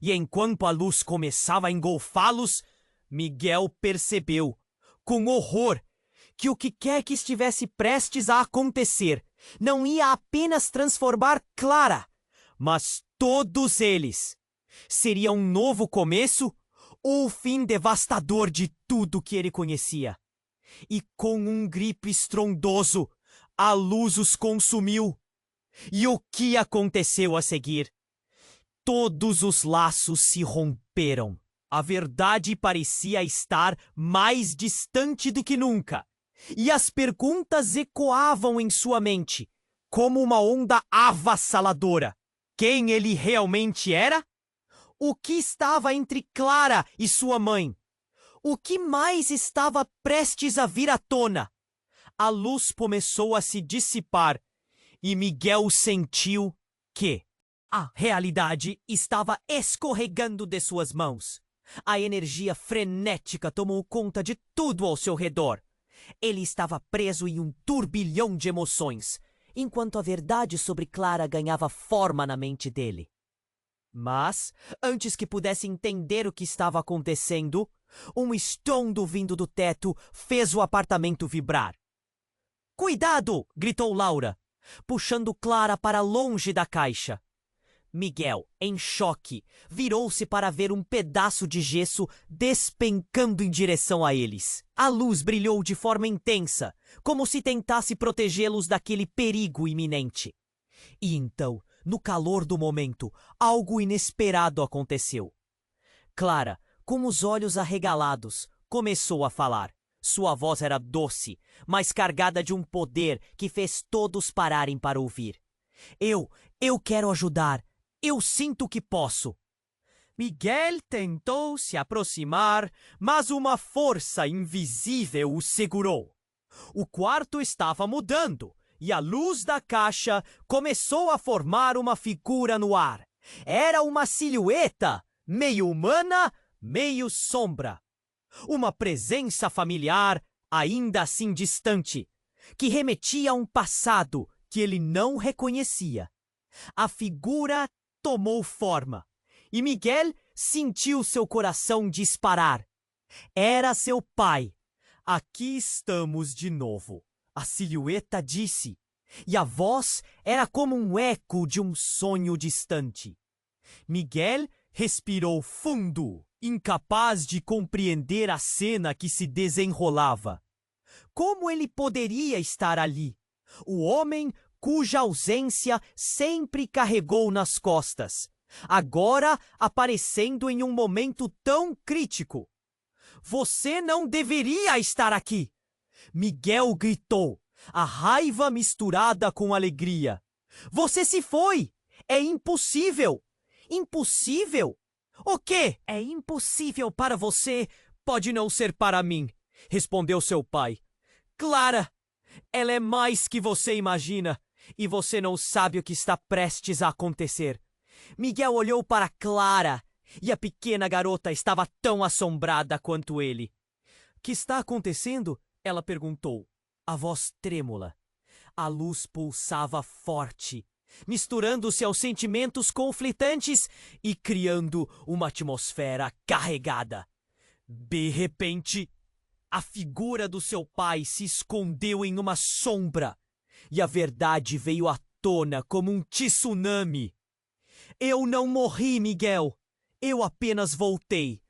E enquanto a luz começava a engolfá-los, Miguel percebeu, com horror, que o que quer que estivesse prestes a acontecer não ia apenas transformar Clara, mas todos eles. Seria um novo começo ou o fim devastador de tudo que ele conhecia. E com um grito estrondoso, a luz os consumiu. E o que aconteceu a seguir? Todos os laços se romperam. A verdade parecia estar mais distante do que nunca. E as perguntas ecoavam em sua mente, como uma onda avassaladora. Quem ele realmente era? O que estava entre Clara e sua mãe? O que mais estava prestes a vir à tona? A luz começou a se dissipar e Miguel sentiu que a realidade estava escorregando de suas mãos. A energia frenética tomou conta de tudo ao seu redor. Ele estava preso em um turbilhão de emoções, enquanto a verdade sobre Clara ganhava forma na mente dele. Mas, antes que pudesse entender o que estava acontecendo, um estrondo vindo do teto fez o apartamento vibrar. "Cuidado!" gritou Laura, puxando Clara para longe da caixa. Miguel, em choque, virou-se para ver um pedaço de gesso despencando em direção a eles. A luz brilhou de forma intensa, como se tentasse protegê-los daquele perigo iminente. E então, no calor do momento, algo inesperado aconteceu. Clara, com os olhos arregalados, começou a falar. Sua voz era doce, mas carregada de um poder que fez todos pararem para ouvir. Eu quero ajudar. Eu sinto que posso." Miguel tentou se aproximar, mas uma força invisível o segurou. O quarto estava mudando e a luz da caixa começou a formar uma figura no ar. Era uma silhueta, meio humana, meio sombra. Uma presença familiar, ainda assim distante, que remetia a um passado que ele não reconhecia. A figura tomou forma E Miguel sentiu seu coração disparar. Era seu pai. Aqui estamos de novo, a silhueta disse, e a voz era como um eco de um sonho distante. Miguel respirou fundo, incapaz de compreender a cena que se desenrolava. Como ele poderia estar ali? O homem cuja ausência sempre carregou nas costas, agora aparecendo em um momento tão crítico. Você não deveria estar aqui! Miguel gritou, a raiva misturada com alegria. Você se foi! É impossível! Impossível? O quê? É impossível para você, pode não ser para mim, respondeu seu pai. Clara, ela é mais que você imagina, e você não sabe o que está prestes a acontecer. Miguel olhou para Clara, e a pequena garota estava tão assombrada quanto ele. O que está acontecendo? Ela perguntou, a voz trêmula. A luz pulsava forte, misturando-se aos sentimentos conflitantes e criando uma atmosfera carregada. De repente, a figura do seu pai se escondeu em uma sombra e a verdade veio à tona como um tsunami. Eu não morri, Miguel. Eu apenas voltei.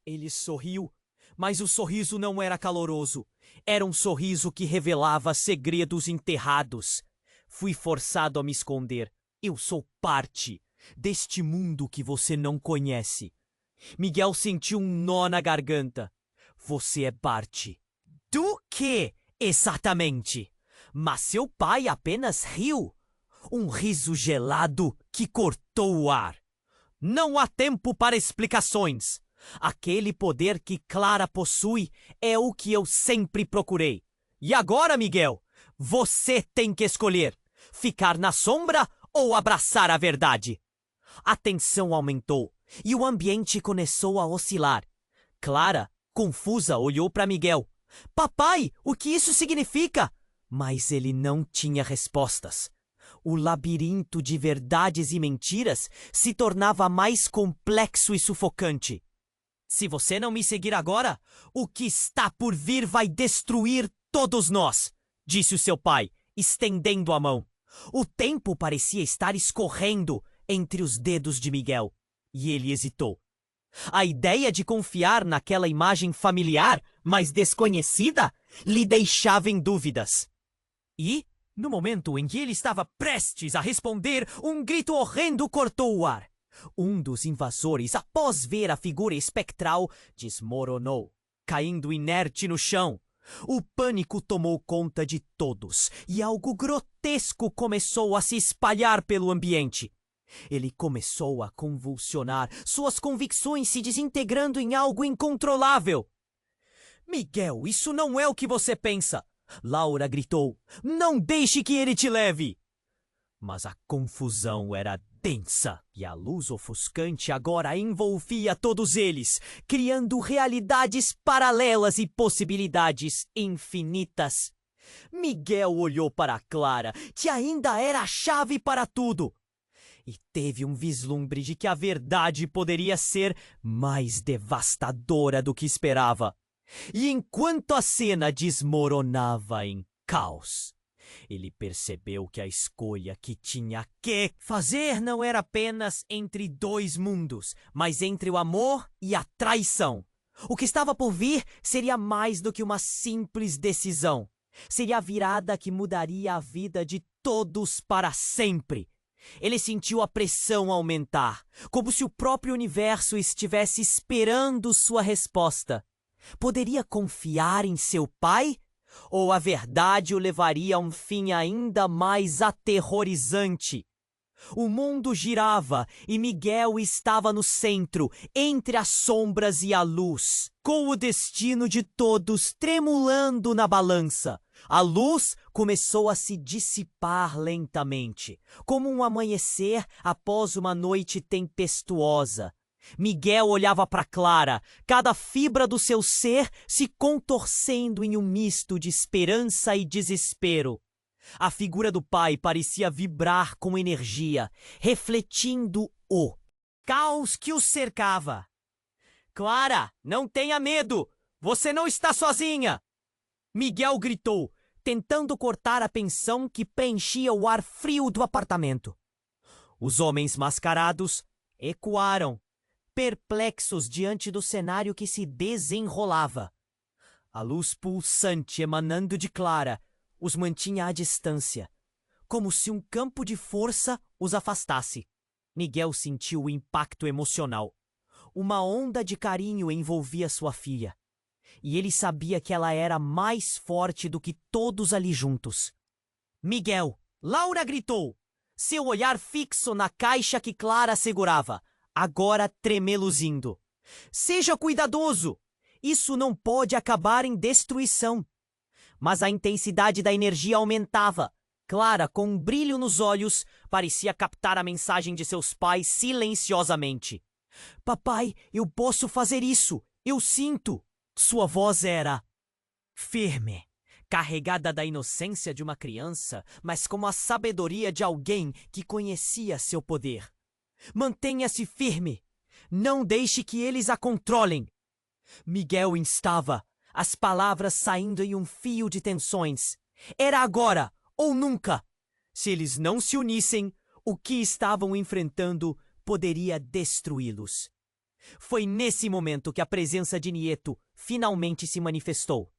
Ele sorriu, mas o sorriso não era caloroso. Era um sorriso que revelava segredos enterrados. Fui forçado a me esconder. Eu sou parte deste mundo que você não conhece. Miguel sentiu um nó na garganta. Você é parte. Do que, exatamente? Mas seu pai apenas riu. Um riso gelado que cortou o ar. Não há tempo para explicações. Aquele poder que Clara possui é o que eu sempre procurei. E agora, Miguel, você tem que escolher: ficar na sombra ou abraçar a verdade. A tensão aumentou e o ambiente começou a oscilar. Clara, confusa, olhou para Miguel. Papai, o que isso significa? Mas ele não tinha respostas. O labirinto de verdades e mentiras se tornava mais complexo e sufocante. Se você não me seguir agora, o que está por vir vai destruir todos nós, disse o seu pai, estendendo a mão. O tempo parecia estar escorrendo entre os dedos de Miguel, e ele hesitou. A ideia de confiar naquela imagem familiar, mas desconhecida, lhe deixava em dúvidas. E, no momento em que ele estava prestes a responder, um grito horrendo cortou o ar. Um dos invasores, após ver a figura espectral, desmoronou, caindo inerte no chão. O pânico tomou conta de todos e algo grotesco começou a se espalhar pelo ambiente. Ele começou a convulsionar, suas convicções se desintegrando em algo incontrolável. Miguel, isso não é o que você pensa! Laura gritou. Não deixe que ele te leve! Mas a confusão era densa e a luz ofuscante agora envolvia todos eles, criando realidades paralelas e possibilidades infinitas. Miguel olhou para Clara, que ainda era a chave para tudo, e teve um vislumbre de que a verdade poderia ser mais devastadora do que esperava. E enquanto a cena desmoronava em caos, ele percebeu que a escolha que tinha que fazer não era apenas entre dois mundos, mas entre o amor e a traição. O que estava por vir seria mais do que uma simples decisão. Seria a virada que mudaria a vida de todos para sempre. Ele sentiu a pressão aumentar, como se o próprio universo estivesse esperando sua resposta. Poderia confiar em seu pai? Ou a verdade o levaria a um fim ainda mais aterrorizante? O mundo girava e Miguel estava no centro, entre as sombras e a luz, com o destino de todos tremulando na balança. A luz começou a se dissipar lentamente, como um amanhecer após uma noite tempestuosa. Miguel olhava para Clara, cada fibra do seu ser se contorcendo em um misto de esperança e desespero. A figura do pai parecia vibrar com energia, refletindo-o. caos que os cercava. Clara, não tenha medo! Você não está sozinha! Miguel gritou, tentando cortar a tensão que preenchia o ar frio do apartamento. Os homens mascarados ecoaram, perplexos diante do cenário que se desenrolava. A luz pulsante emanando de Clara os mantinha à distância, como se um campo de força os afastasse. Miguel sentiu o impacto emocional. Uma onda de carinho envolvia sua filha, e ele sabia que ela era mais forte do que todos ali juntos. Miguel! Laura gritou, seu olhar fixo na caixa que Clara segurava, agora tremeluzindo. Seja cuidadoso! Isso não pode acabar em destruição. Mas a intensidade da energia aumentava. Clara, com um brilho nos olhos, parecia captar a mensagem de seus pais silenciosamente. Papai, eu posso fazer isso. Eu sinto. Sua voz era firme, carregada da inocência de uma criança, mas com a sabedoria de alguém que conhecia seu poder. Mantenha-se firme. Não deixe que eles a controlem. Miguel instava, as palavras saindo em um fio de tensões. Era agora ou nunca. Se eles não se unissem, o que estavam enfrentando poderia destruí-los. Foi nesse momento que a presença de Nieto finalmente se manifestou.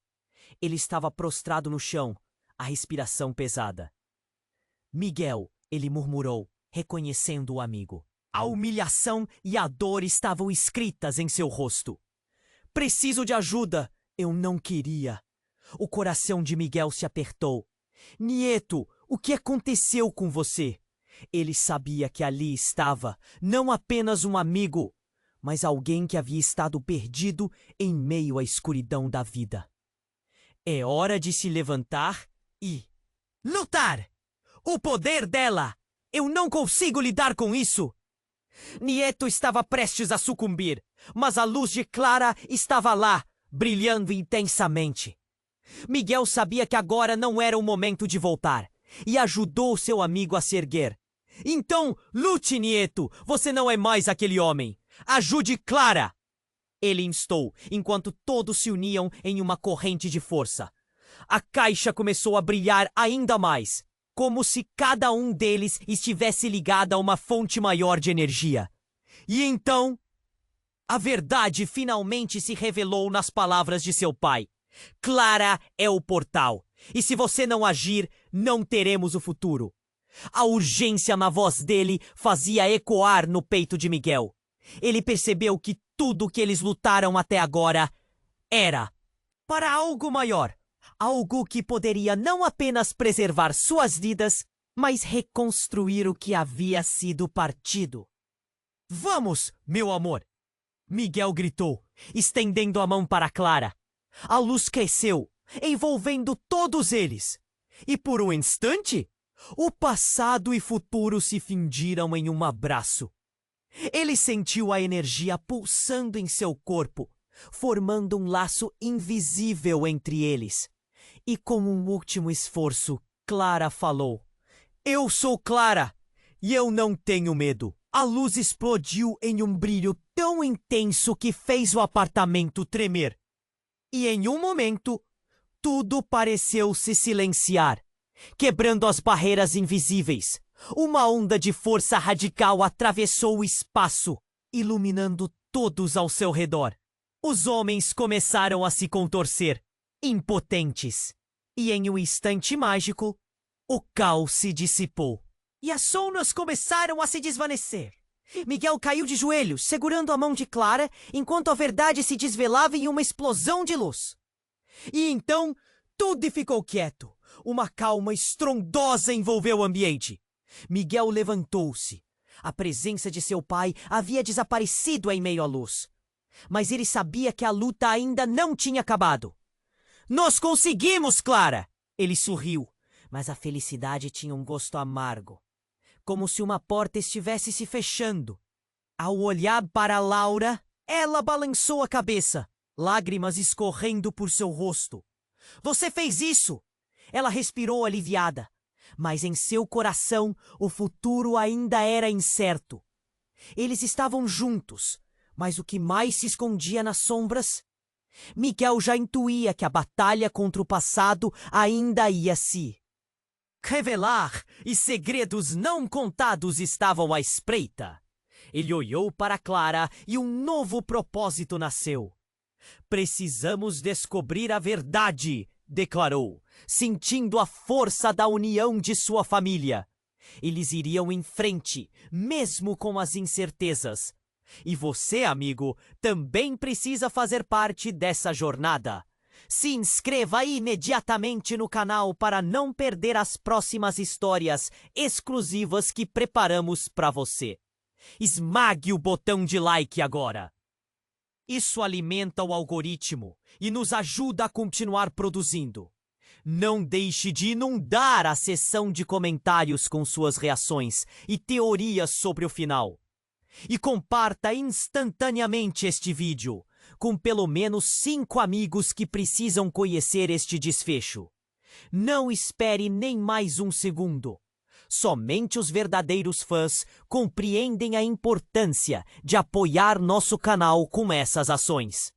Ele estava prostrado no chão, a respiração pesada. Miguel, ele murmurou, reconhecendo o amigo. A humilhação e a dor estavam escritas em seu rosto. Preciso de ajuda. Eu não queria. O coração de Miguel se apertou. Nieto, o que aconteceu com você? Ele sabia que ali estava não apenas um amigo, mas alguém que havia estado perdido em meio à escuridão da vida. É hora de se levantar e lutar! O poder dela! Eu não consigo lidar com isso! Nieto estava prestes a sucumbir, mas a luz de Clara estava lá, brilhando intensamente. Miguel sabia que agora não era o momento de voltar, e ajudou seu amigo a se erguer. Então, lute, Nieto! Você não é mais aquele homem! Ajude Clara! Ele instou, enquanto todos se uniam em uma corrente de força. A caixa começou a brilhar ainda mais, como se cada um deles estivesse ligado a uma fonte maior de energia. E então, a verdade finalmente se revelou nas palavras de seu pai. Clara é o portal, e se você não agir, não teremos o futuro. A urgência na voz dele fazia ecoar no peito de Miguel. Ele percebeu que tudo que eles lutaram até agora era para algo maior. Algo que poderia não apenas preservar suas vidas, mas reconstruir o que havia sido partido. Vamos, meu amor! Miguel gritou, estendendo a mão para Clara. A luz cresceu, envolvendo todos eles. E por um instante, o passado e futuro se fundiram em um abraço. Ele sentiu a energia pulsando em seu corpo, formando um laço invisível entre eles. E com um último esforço, Clara falou: Eu sou Clara, e eu não tenho medo. A luz explodiu em um brilho tão intenso que fez o apartamento tremer. E em um momento, tudo pareceu se silenciar, quebrando as barreiras invisíveis. Uma onda de força radical atravessou o espaço, iluminando todos ao seu redor. Os homens começaram a se contorcer, impotentes. E em um instante mágico, o caos se dissipou. E as sombras começaram a se desvanecer. Miguel caiu de joelhos, segurando a mão de Clara, enquanto a verdade se desvelava em uma explosão de luz. E então, tudo ficou quieto. Uma calma estrondosa envolveu o ambiente. Miguel levantou-se. A presença de seu pai havia desaparecido em meio à luz. Mas ele sabia que a luta ainda não tinha acabado. Nós conseguimos, Clara! Ele sorriu, mas a felicidade tinha um gosto amargo, como se uma porta estivesse se fechando. Ao olhar para Laura, ela balançou a cabeça, lágrimas escorrendo por seu rosto. Você fez isso! Ela respirou aliviada, mas em seu coração o futuro ainda era incerto. Eles estavam juntos, mas o que mais se escondia nas sombras? Miguel já intuía que a batalha contra o passado ainda ia se revelar e segredos não contados estavam à espreita. Ele olhou para Clara e um novo propósito nasceu. Precisamos descobrir a verdade, declarou, sentindo a força da união de sua família. Eles iriam em frente, mesmo com as incertezas. E você, amigo, também precisa fazer parte dessa jornada. Se inscreva imediatamente no canal para não perder as próximas histórias exclusivas que preparamos para você. Esmague o botão de like agora. Isso alimenta o algoritmo e nos ajuda a continuar produzindo. Não deixe de inundar a seção de comentários com suas reações e teorias sobre o final. E comparta instantaneamente este vídeo com pelo menos 5 amigos que precisam conhecer este desfecho. Não espere nem mais um segundo. Somente os verdadeiros fãs compreendem a importância de apoiar nosso canal com essas ações.